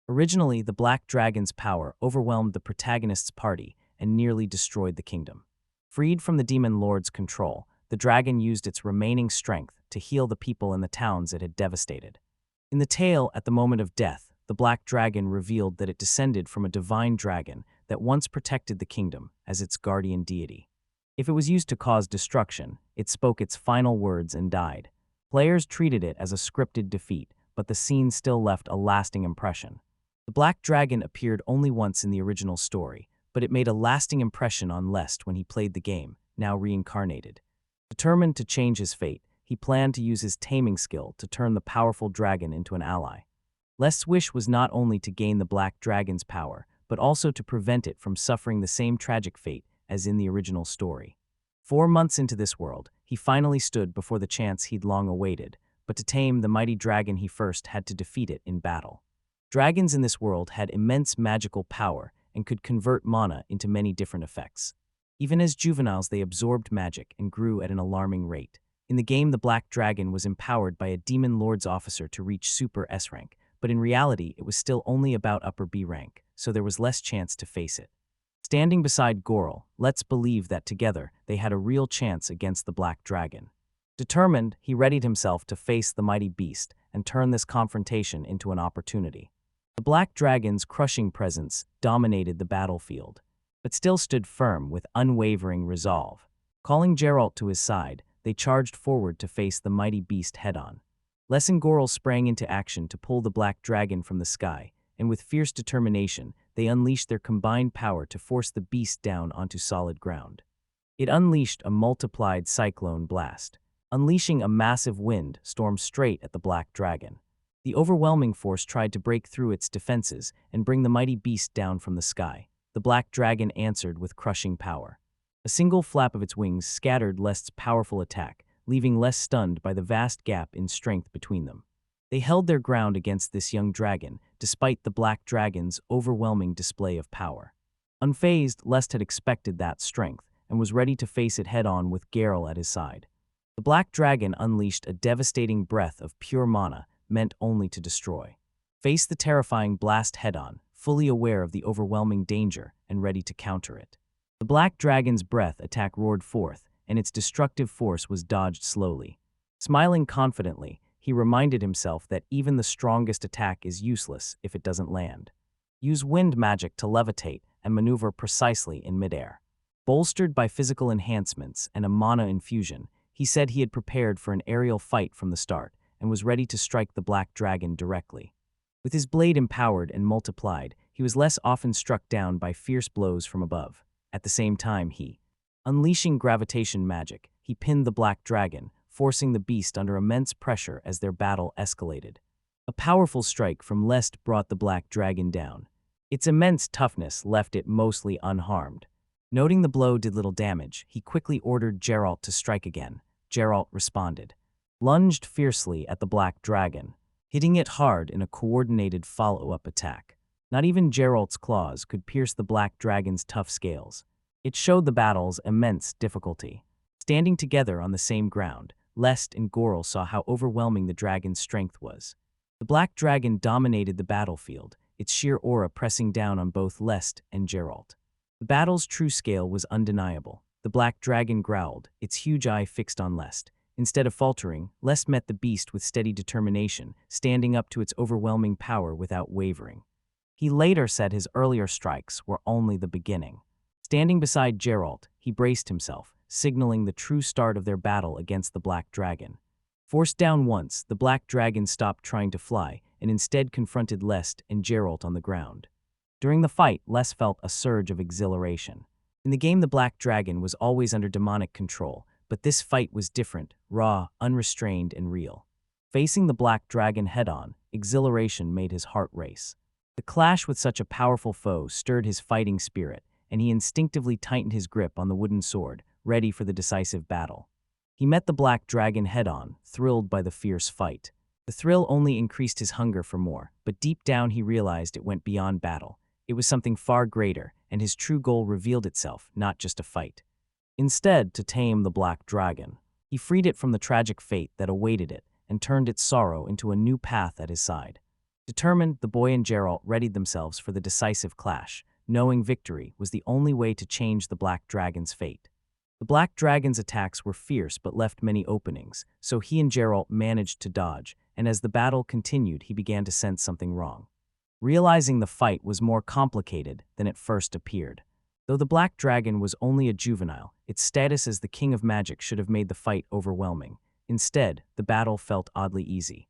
S1: Originally, the Black Dragon's power overwhelmed the protagonist's party and nearly destroyed the kingdom. Freed from the Demon Lord's control, the dragon used its remaining strength to heal the people in the towns it had devastated. In the tale, at the moment of death, the Black Dragon revealed that it descended from a divine dragon that once protected the kingdom as its guardian deity. If it was used to cause destruction, it spoke its final words and died. Players treated it as a scripted defeat, but the scene still left a lasting impression. The Black Dragon appeared only once in the original story, but it made a lasting impression on Lest when he played the game, now reincarnated. Determined to change his fate, he planned to use his taming skill to turn the powerful dragon into an ally. Lest's wish was not only to gain the black dragon's power, but also to prevent it from suffering the same tragic fate as in the original story. 4 months into this world, he finally stood before the chance he'd long awaited, but to tame the mighty dragon he first had to defeat it in battle. Dragons in this world had immense magical power and could convert mana into many different effects. Even as juveniles, they absorbed magic and grew at an alarming rate. In the game, the black dragon was empowered by a demon lord's officer to reach Super S rank, but in reality, it was still only about upper B rank, so there was less chance to face it. Standing beside Goral, let's believe that together they had a real chance against the black dragon. Determined, he readied himself to face the mighty beast and turn this confrontation into an opportunity. The black dragon's crushing presence dominated the battlefield, but still stood firm with unwavering resolve. Calling Geralt to his side, they charged forward to face the mighty beast head-on. Les and Goral sprang into action to pull the black dragon from the sky, and with fierce determination, they unleashed their combined power to force the beast down onto solid ground. It unleashed a multiplied cyclone blast, unleashing a massive wind storm straight at the black dragon. The overwhelming force tried to break through its defenses and bring the mighty beast down from the sky. The black dragon answered with crushing power. A single flap of its wings scattered Lest's powerful attack, leaving Les stunned by the vast gap in strength between them. They held their ground against this young dragon, despite the black dragon's overwhelming display of power. Unfazed, Lest had expected that strength and was ready to face it head-on with Geralt at his side. The black dragon unleashed a devastating breath of pure mana, meant only to destroy. Face the terrifying blast head-on, fully aware of the overwhelming danger and ready to counter it. The black dragon's breath attack roared forth, and its destructive force was dodged slowly. Smiling confidently, he reminded himself that even the strongest attack is useless if it doesn't land. Use wind magic to levitate and maneuver precisely in midair. Bolstered by physical enhancements and a mana infusion, he said he had prepared for an aerial fight from the start and was ready to strike the black dragon directly. With his blade empowered and multiplied, he was less often struck down by fierce blows from above. At the same time, unleashing gravitation magic, he pinned the black dragon, forcing the beast under immense pressure as their battle escalated. A powerful strike from Lest brought the black dragon down. Its immense toughness left it mostly unharmed. Noting the blow did little damage, he quickly ordered Geralt to strike again. Geralt responded, lunged fiercely at the black dragon, hitting it hard in a coordinated follow-up attack. Not even Geralt's claws could pierce the black dragon's tough scales. It showed the battle's immense difficulty. Standing together on the same ground, Lest and Goral saw how overwhelming the dragon's strength was. The black dragon dominated the battlefield, its sheer aura pressing down on both Lest and Geralt. The battle's true scale was undeniable. The black dragon growled, its huge eye fixed on Lest. Instead of faltering, Lest met the beast with steady determination, standing up to its overwhelming power without wavering. He later said his earlier strikes were only the beginning. Standing beside Geralt, he braced himself, signaling the true start of their battle against the black dragon. Forced down once, the black dragon stopped trying to fly and instead confronted Lest and Geralt on the ground. During the fight, Les felt a surge of exhilaration. In the game, the black dragon was always under demonic control, but this fight was different, raw, unrestrained, and real. Facing the black dragon head-on, exhilaration made his heart race. The clash with such a powerful foe stirred his fighting spirit, and he instinctively tightened his grip on the wooden sword, ready for the decisive battle. He met the black dragon head-on, thrilled by the fierce fight. The thrill only increased his hunger for more, but deep down he realized it went beyond battle. It was something far greater, and his true goal revealed itself, not just a fight. Instead, to tame the black dragon, he freed it from the tragic fate that awaited it and turned its sorrow into a new path at his side. Determined, the boy and Geralt readied themselves for the decisive clash, knowing victory was the only way to change the black dragon's fate. The black dragon's attacks were fierce but left many openings, so he and Geralt managed to dodge, and as the battle continued, he began to sense something wrong. Realizing the fight was more complicated than it first appeared. Though the black dragon was only a juvenile, its status as the king of magic should have made the fight overwhelming. Instead, the battle felt oddly easy.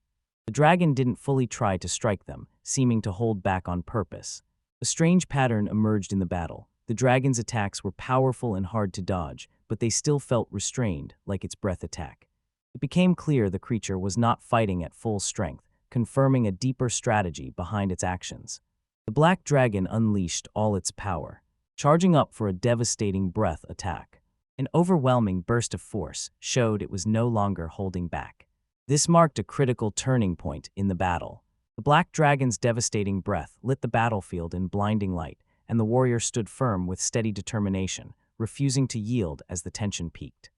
S1: The dragon didn't fully try to strike them, seeming to hold back on purpose. A strange pattern emerged in the battle. The dragon's attacks were powerful and hard to dodge, but they still felt restrained, like its breath attack. It became clear the creature was not fighting at full strength. confirming a deeper strategy behind its actions. The black dragon unleashed all its power, charging up for a devastating breath attack. An overwhelming burst of force showed it was no longer holding back. This marked a critical turning point in the battle. The black dragon's devastating breath lit the battlefield in blinding light, and the warrior stood firm with steady determination, refusing to yield as the tension peaked.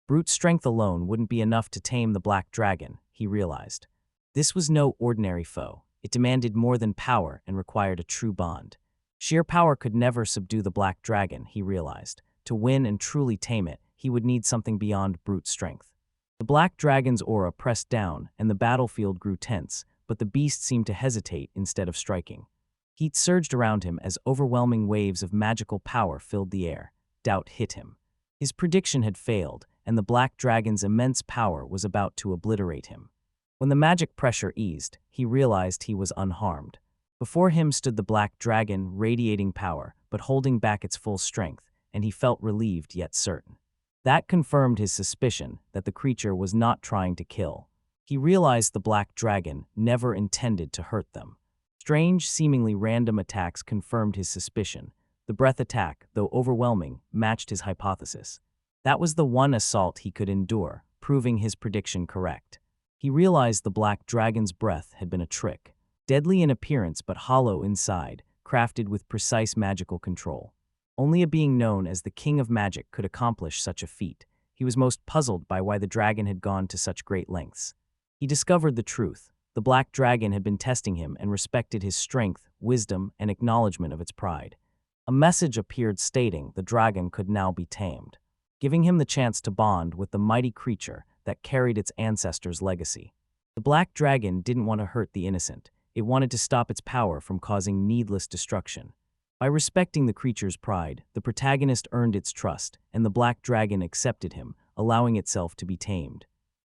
S1: Brute strength alone wouldn't be enough to tame the black dragon, he realized. This was no ordinary foe. It demanded more than power and required a true bond. Sheer power could never subdue the black dragon, he realized. To win and truly tame it, he would need something beyond brute strength. The black dragon's aura pressed down, and the battlefield grew tense, but the beast seemed to hesitate instead of striking. Heat surged around him as overwhelming waves of magical power filled the air. Doubt hit him. His prediction had failed, and the black dragon's immense power was about to obliterate him. When the magic pressure eased, he realized he was unharmed. Before him stood the black dragon, radiating power, but holding back its full strength, and he felt relieved yet certain. That confirmed his suspicion that the creature was not trying to kill. He realized the black dragon never intended to hurt them. Strange, seemingly random attacks confirmed his suspicion. The breath attack, though overwhelming, matched his hypothesis. That was the one assault he could endure, proving his prediction correct. He realized the black dragon's breath had been a trick. Deadly in appearance but hollow inside, crafted with precise magical control. Only a being known as the King of Magic could accomplish such a feat. He was most puzzled by why the dragon had gone to such great lengths. He discovered the truth. The black dragon had been testing him and respected his strength, wisdom, and acknowledgement of its pride. A message appeared stating the dragon could now be tamed, giving him the chance to bond with the mighty creature that carried its ancestors' legacy. The black dragon didn't want to hurt the innocent. It wanted to stop its power from causing needless destruction. By respecting the creature's pride, the protagonist earned its trust, and the black dragon accepted him, allowing itself to be tamed.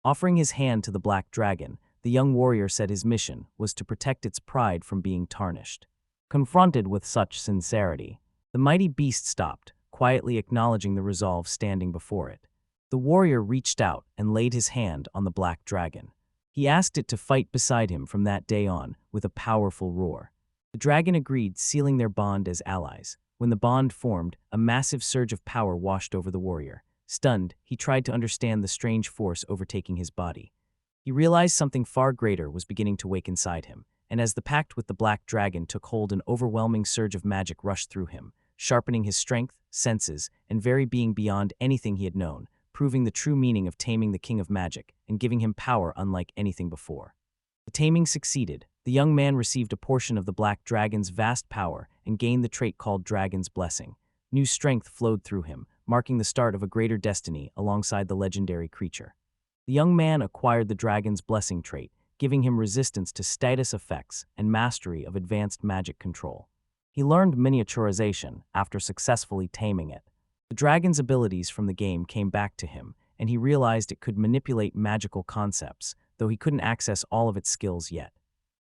S1: Offering his hand to the black dragon, the young warrior said his mission was to protect its pride from being tarnished. Confronted with such sincerity, the mighty beast stopped, quietly acknowledging the resolve standing before it. The warrior reached out and laid his hand on the black dragon. He asked it to fight beside him from that day on, with a powerful roar. The dragon agreed, sealing their bond as allies. When the bond formed, a massive surge of power washed over the warrior. Stunned, he tried to understand the strange force overtaking his body. He realized something far greater was beginning to wake inside him, and as the pact with the black dragon took hold, an overwhelming surge of magic rushed through him, sharpening his strength, senses, and very being beyond anything he had known, proving the true meaning of taming the King of Magic and giving him power unlike anything before. The taming succeeded. The young man received a portion of the black dragon's vast power and gained the trait called Dragon's Blessing. New strength flowed through him, marking the start of a greater destiny alongside the legendary creature. The young man acquired the Dragon's Blessing trait, giving him resistance to status effects and mastery of advanced magic control. He learned miniaturization after successfully taming it. The dragon's abilities from the game came back to him, and he realized it could manipulate magical concepts, though he couldn't access all of its skills yet.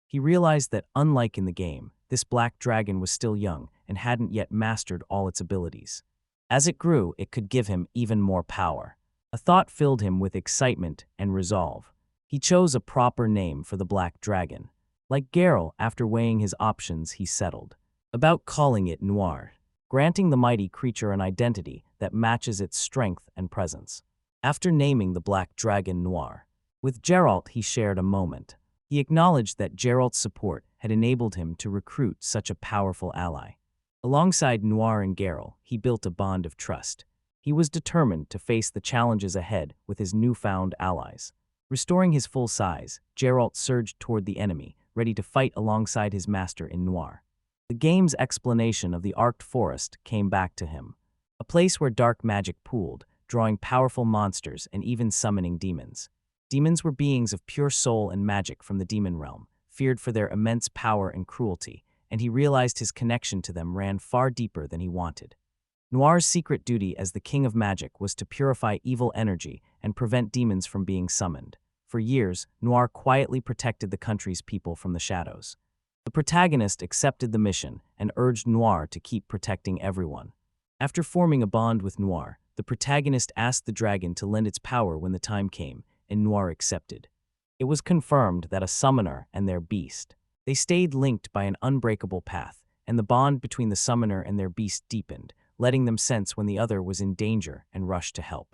S1: He realized that, unlike in the game, this black dragon was still young and hadn't yet mastered all its abilities. As it grew, it could give him even more power. A thought filled him with excitement and resolve. He chose a proper name for the black dragon. Like Geralt, after weighing his options, he settled about calling it Noir, granting the mighty creature an identity that matches its strength and presence. After naming the black dragon Noir, with Geralt he shared a moment. He acknowledged that Geralt's support had enabled him to recruit such a powerful ally. Alongside Noir and Geralt, he built a bond of trust. He was determined to face the challenges ahead with his newfound allies. Restoring his full size, Geralt surged toward the enemy, ready to fight alongside his master in Noir. The game's explanation of the Arced Forest came back to him, a place where dark magic pooled, drawing powerful monsters and even summoning demons. Demons were beings of pure soul and magic from the demon realm, feared for their immense power and cruelty, and he realized his connection to them ran far deeper than he wanted. Noir's secret duty as the King of Magic was to purify evil energy and prevent demons from being summoned. For years, Noir quietly protected the country's people from the shadows. The protagonist accepted the mission and urged Noir to keep protecting everyone. After forming a bond with Noir, the protagonist asked the dragon to lend its power when the time came, and Noir accepted. It was confirmed that a summoner and their beast. They stayed linked by an unbreakable path, and the bond between the summoner and their beast deepened, letting them sense when the other was in danger and rush to help.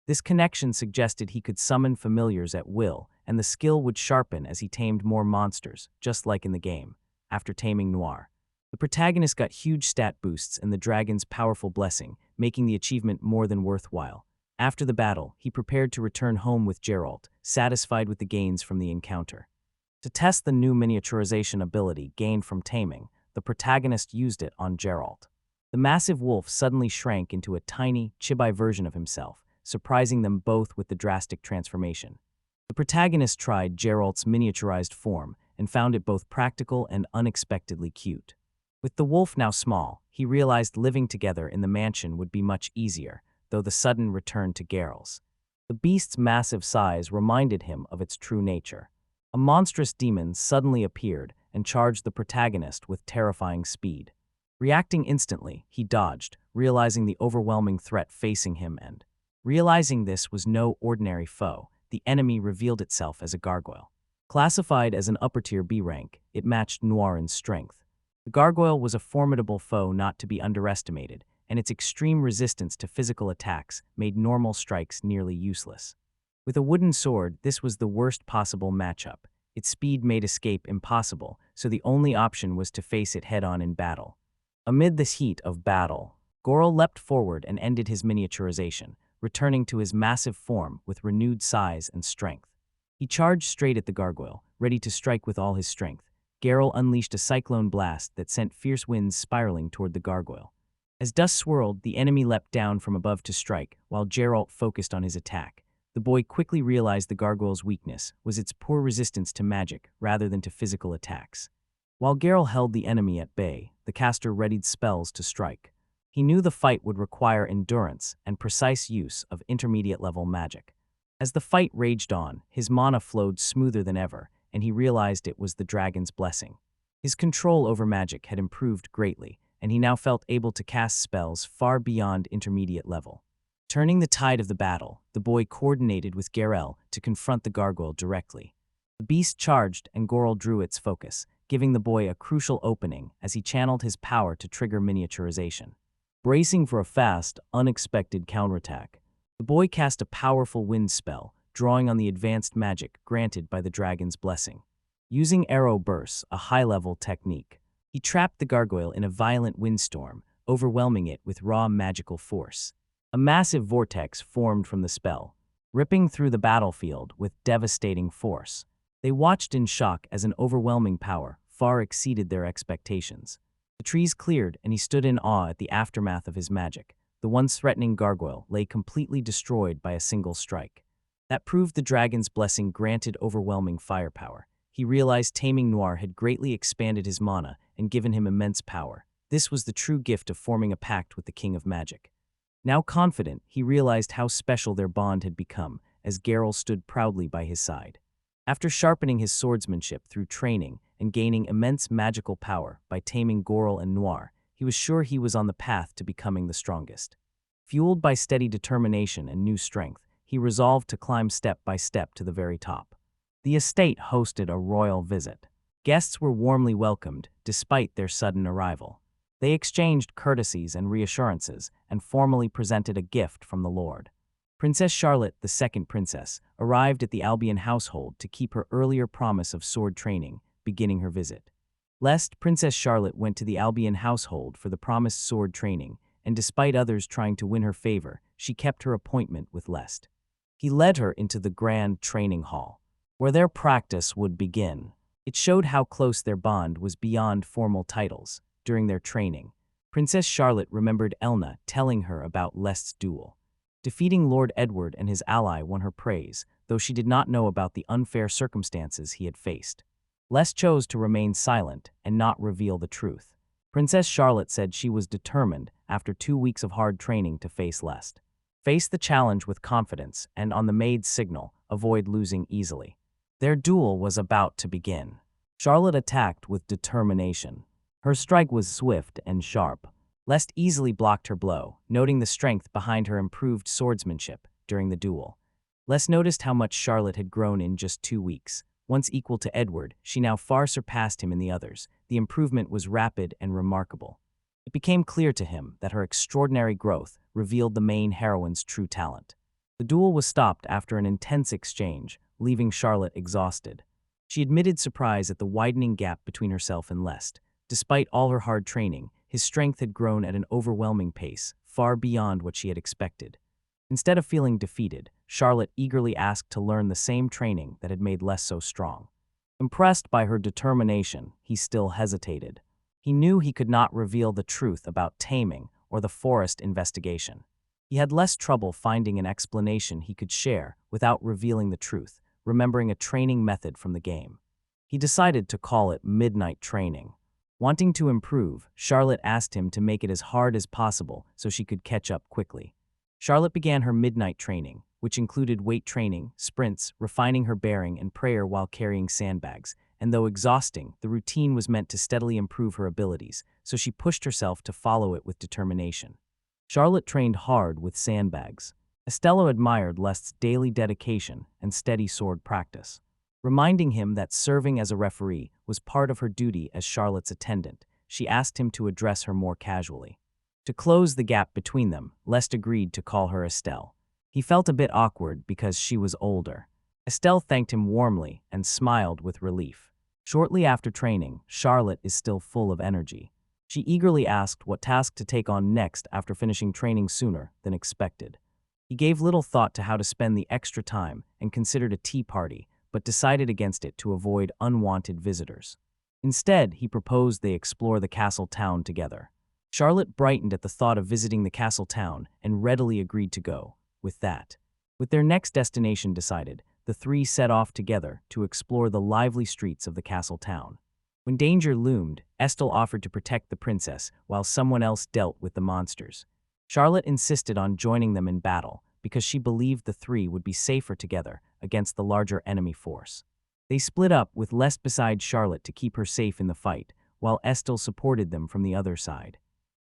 S1: This connection suggested he could summon familiars at will, and the skill would sharpen as he tamed more monsters, just like in the game. After taming Noir, the protagonist got huge stat boosts and the dragon's powerful blessing, making the achievement more than worthwhile. After the battle, he prepared to return home with Geralt, satisfied with the gains from the encounter. To test the new miniaturization ability gained from taming, the protagonist used it on Geralt. The massive wolf suddenly shrank into a tiny, chibi version of himself, surprising them both with the drastic transformation. The protagonist tried Geralt's miniaturized form and found it both practical and unexpectedly cute. With the wolf now small, he realized living together in the mansion would be much easier, though the sudden return to Geralt's. The beast's massive size reminded him of its true nature. A monstrous demon suddenly appeared and charged the protagonist with terrifying speed. Reacting instantly, he dodged, realizing the overwhelming threat facing him and, realizing this was no ordinary foe, the enemy revealed itself as a gargoyle. Classified as an upper-tier B rank, it matched Noir in strength. The gargoyle was a formidable foe not to be underestimated, and its extreme resistance to physical attacks made normal strikes nearly useless. With a wooden sword, this was the worst possible matchup. Its speed made escape impossible, so the only option was to face it head-on in battle. Amid the heat of battle, Gorel leapt forward and ended his miniaturization, returning to his massive form with renewed size and strength. He charged straight at the gargoyle, ready to strike with all his strength. Geralt unleashed a cyclone blast that sent fierce winds spiraling toward the gargoyle. As dust swirled, the enemy leapt down from above to strike, while Geralt focused on his attack. The boy quickly realized the gargoyle's weakness was its poor resistance to magic rather than to physical attacks. While Geralt held the enemy at bay, the caster readied spells to strike. He knew the fight would require endurance and precise use of intermediate-level magic. As the fight raged on, his mana flowed smoother than ever, and he realized it was the dragon's blessing. His control over magic had improved greatly, and he now felt able to cast spells far beyond intermediate level. Turning the tide of the battle, the boy coordinated with Geralt to confront the gargoyle directly. The beast charged, and Gorel drew its focus, giving the boy a crucial opening as he channeled his power to trigger miniaturization. Bracing for a fast, unexpected counterattack, the boy cast a powerful wind spell, drawing on the advanced magic granted by the dragon's blessing. Using arrow bursts, a high-level technique, he trapped the gargoyle in a violent windstorm, overwhelming it with raw magical force. A massive vortex formed from the spell, ripping through the battlefield with devastating force. They watched in shock as an overwhelming power far exceeded their expectations. The trees cleared, and he stood in awe at the aftermath of his magic. The once threatening gargoyle lay completely destroyed by a single strike. That proved the dragon's blessing granted overwhelming firepower. He realized taming Noir had greatly expanded his mana and given him immense power. This was the true gift of forming a pact with the King of Magic. Now confident, he realized how special their bond had become as Geralt stood proudly by his side. After sharpening his swordsmanship through training and gaining immense magical power by taming Gorel and Noir, he was sure he was on the path to becoming the strongest. Fueled by steady determination and new strength, he resolved to climb step by step to the very top. The estate hosted a royal visit. Guests were warmly welcomed, despite their sudden arrival. They exchanged courtesies and reassurances and formally presented a gift from the Lord. Princess Charlotte, the second princess, arrived at the Albion household to keep her earlier promise of sword training, beginning her visit. Lest Princess Charlotte went to the Albion household for the promised sword training, and despite others trying to win her favor, she kept her appointment with Lest. He led her into the grand training hall, where their practice would begin. It showed how close their bond was beyond formal titles. During their training, Princess Charlotte remembered Elna telling her about Lest's duel. Defeating Lord Edward and his ally won her praise, though she did not know about the unfair circumstances he had faced. Lest chose to remain silent and not reveal the truth. Princess Charlotte said she was determined, after 2 weeks of hard training, to face Lest. Face the challenge with confidence and, on the maid's signal, avoid losing easily. Their duel was about to begin. Charlotte attacked with determination. Her strike was swift and sharp. Lest easily blocked her blow, noting the strength behind her improved swordsmanship during the duel. Les noticed how much Charlotte had grown in just 2 weeks. Once equal to Edward, she now far surpassed him in the others. The improvement was rapid and remarkable. It became clear to him that her extraordinary growth revealed the main heroine's true talent. The duel was stopped after an intense exchange, leaving Charlotte exhausted. She admitted surprise at the widening gap between herself and Lest. Despite all her hard training, his strength had grown at an overwhelming pace, far beyond what she had expected. Instead of feeling defeated, Charlotte eagerly asked to learn the same training that had made Les so strong. Impressed by her determination, he still hesitated. He knew he could not reveal the truth about taming or the forest investigation. He had less trouble finding an explanation he could share without revealing the truth, remembering a training method from the game. He decided to call it midnight training. Wanting to improve, Charlotte asked him to make it as hard as possible so she could catch up quickly. Charlotte began her midnight training, which included weight training, sprints, refining her bearing, and prayer while carrying sandbags. And though exhausting, the routine was meant to steadily improve her abilities, so she pushed herself to follow it with determination. Charlotte trained hard with sandbags. Estella admired Lest's daily dedication and steady sword practice. Reminding him that serving as a referee was part of her duty as Charlotte's attendant, she asked him to address her more casually. To close the gap between them, Lest agreed to call her Estelle. He felt a bit awkward because she was older. Estelle thanked him warmly and smiled with relief. Shortly after training, Charlotte is still full of energy. She eagerly asked what task to take on next after finishing training sooner than expected. He gave little thought to how to spend the extra time and considered a tea party, but decided against it to avoid unwanted visitors. Instead, he proposed they explore the castle town together. Charlotte brightened at the thought of visiting the castle town and readily agreed to go. With their next destination decided, the three set off together to explore the lively streets of the castle town. When danger loomed, Estelle offered to protect the princess while someone else dealt with the monsters. Charlotte insisted on joining them in battle because she believed the three would be safer together against the larger enemy force. They split up with Lest beside Charlotte to keep her safe in the fight, while Estelle supported them from the other side.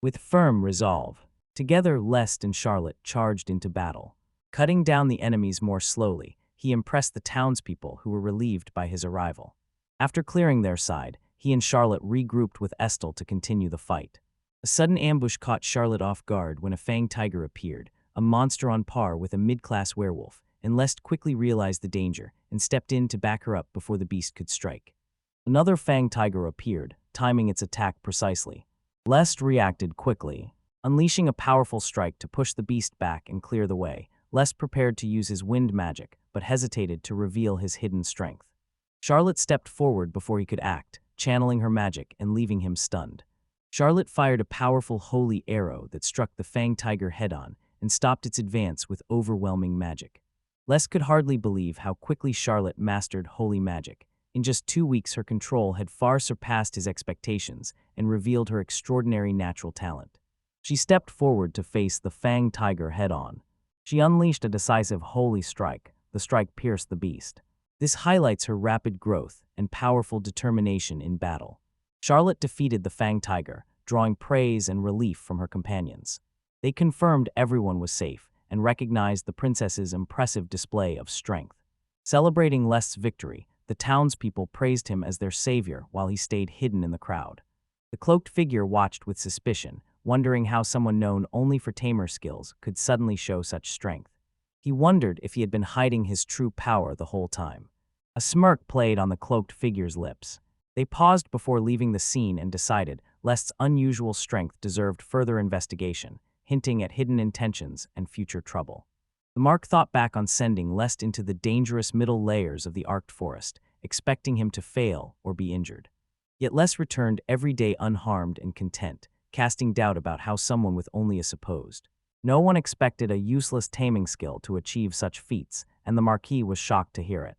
S1: With firm resolve, together Lest and Charlotte charged into battle. Cutting down the enemies more slowly, he impressed the townspeople who were relieved by his arrival. After clearing their side, he and Charlotte regrouped with Estelle to continue the fight. A sudden ambush caught Charlotte off guard when a fang tiger appeared, a monster on par with a mid-class werewolf, and Lest quickly realized the danger and stepped in to back her up before the beast could strike. Another fang tiger appeared, timing its attack precisely. Lest reacted quickly, unleashing a powerful strike to push the beast back and clear the way. Lest prepared to use his wind magic, but hesitated to reveal his hidden strength. Charlotte stepped forward before he could act, channeling her magic and leaving him stunned. Charlotte fired a powerful holy arrow that struck the fang tiger head-on and stopped its advance with overwhelming magic. Les could hardly believe how quickly Charlotte mastered holy magic. In just 2 weeks, her control had far surpassed his expectations and revealed her extraordinary natural talent. She stepped forward to face the fang tiger head-on. She unleashed a decisive holy strike. The strike pierced the beast. This highlights her rapid growth and powerful determination in battle. Charlotte defeated the fang tiger, drawing praise and relief from her companions. They confirmed everyone was safe and recognized the princess's impressive display of strength. Celebrating Lest's victory, the townspeople praised him as their savior while he stayed hidden in the crowd. The cloaked figure watched with suspicion, wondering how someone known only for tamer skills could suddenly show such strength. He wondered if he had been hiding his true power the whole time. A smirk played on the cloaked figure's lips. They paused before leaving the scene and decided Lest's unusual strength deserved further investigation, hinting at hidden intentions and future trouble. The Mark thought back on sending Lest into the dangerous middle layers of the Arctic forest, expecting him to fail or be injured. Yet Lest returned every day unharmed and content, casting doubt about how someone with only a supposed. No one expected a useless taming skill to achieve such feats, and the Marquis was shocked to hear it.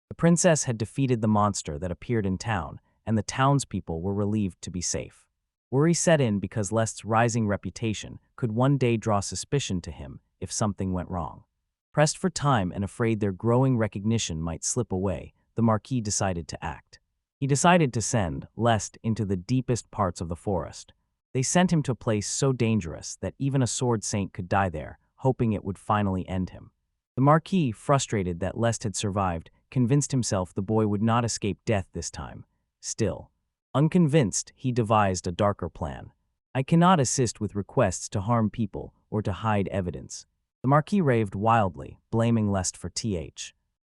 S1: The princess had defeated the monster that appeared in town, and the townspeople were relieved to be safe. Worry set in because Lest's rising reputation could one day draw suspicion to him if something went wrong. Pressed for time and afraid their growing recognition might slip away, the Marquis decided to act. He decided to send Lest into the deepest parts of the forest. They sent him to a place so dangerous that even a sword saint could die there, hoping it would finally end him. The Marquis, frustrated that Lest had survived, convinced himself the boy would not escape death this time. Still, unconvinced, he devised a darker plan. I cannot assist with requests to harm people or to hide evidence. The Marquis raved wildly, blaming Lest for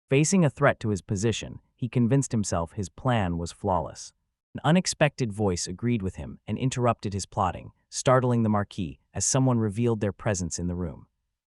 S1: facing a threat to his position, he convinced himself his plan was flawless. An unexpected voice agreed with him and interrupted his plotting, startling the Marquis as someone revealed their presence in the room.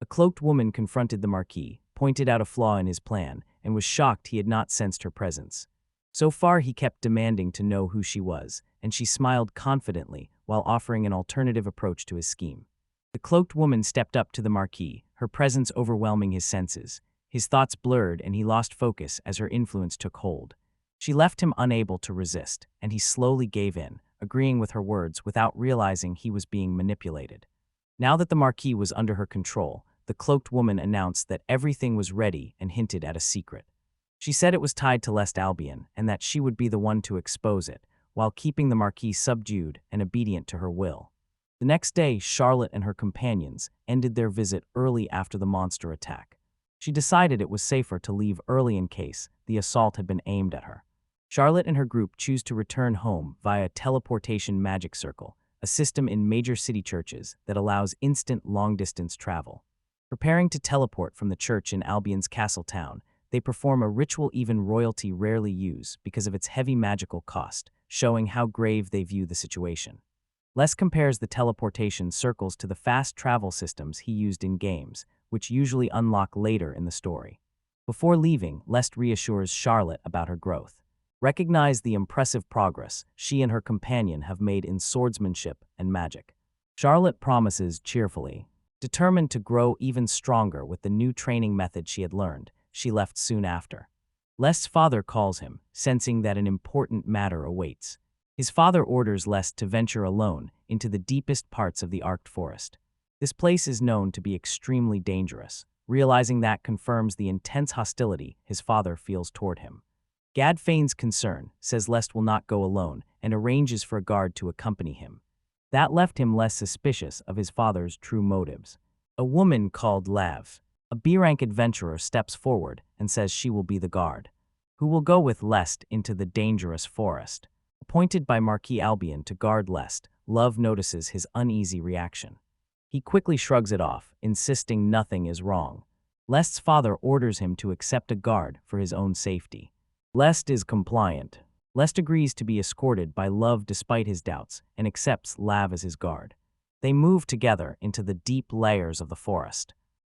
S1: A cloaked woman confronted the Marquis, pointed out a flaw in his plan, and was shocked he had not sensed her presence. So far he kept demanding to know who she was, and she smiled confidently while offering an alternative approach to his scheme. The cloaked woman stepped up to the Marquis, her presence overwhelming his senses. His thoughts blurred and he lost focus as her influence took hold. She left him unable to resist, and he slowly gave in, agreeing with her words without realizing he was being manipulated. Now that the Marquis was under her control, the cloaked woman announced that everything was ready and hinted at a secret. She said it was tied to Lest Albion and that she would be the one to expose it, while keeping the Marquis subdued and obedient to her will. The next day, Charlotte and her companions ended their visit early after the monster attack. She decided it was safer to leave early in case the assault had been aimed at her. Charlotte and her group choose to return home via teleportation magic circle, a system in major city churches that allows instant long-distance travel. Preparing to teleport from the church in Albion's castle town, they perform a ritual even royalty rarely use because of its heavy magical cost, showing how grave they view the situation. Les compares the teleportation circles to the fast travel systems he used in games, which usually unlock later in the story. Before leaving, Les reassures Charlotte about her growth. Recognize the impressive progress she and her companion have made in swordsmanship and magic. Charlotte promises cheerfully. Determined to grow even stronger with the new training method she had learned, she left soon after. Les's father calls him, sensing that an important matter awaits. His father orders Les to venture alone into the deepest parts of the Arced Forest. This place is known to be extremely dangerous. Realizing that confirms the intense hostility his father feels toward him. Gad feigns concern, says Les will not go alone, and arranges for a guard to accompany him. That left him less suspicious of his father's true motives. A woman called Lav, a B-rank adventurer, steps forward and says she will be the guard, who will go with Lest into the dangerous forest. Appointed by Marquis Albion to guard Lest, Love notices his uneasy reaction. He quickly shrugs it off, insisting nothing is wrong. Lest's father orders him to accept a guard for his own safety. Lest is compliant. Lest agrees to be escorted by Love despite his doubts and accepts Lav as his guard. They move together into the deep layers of the forest.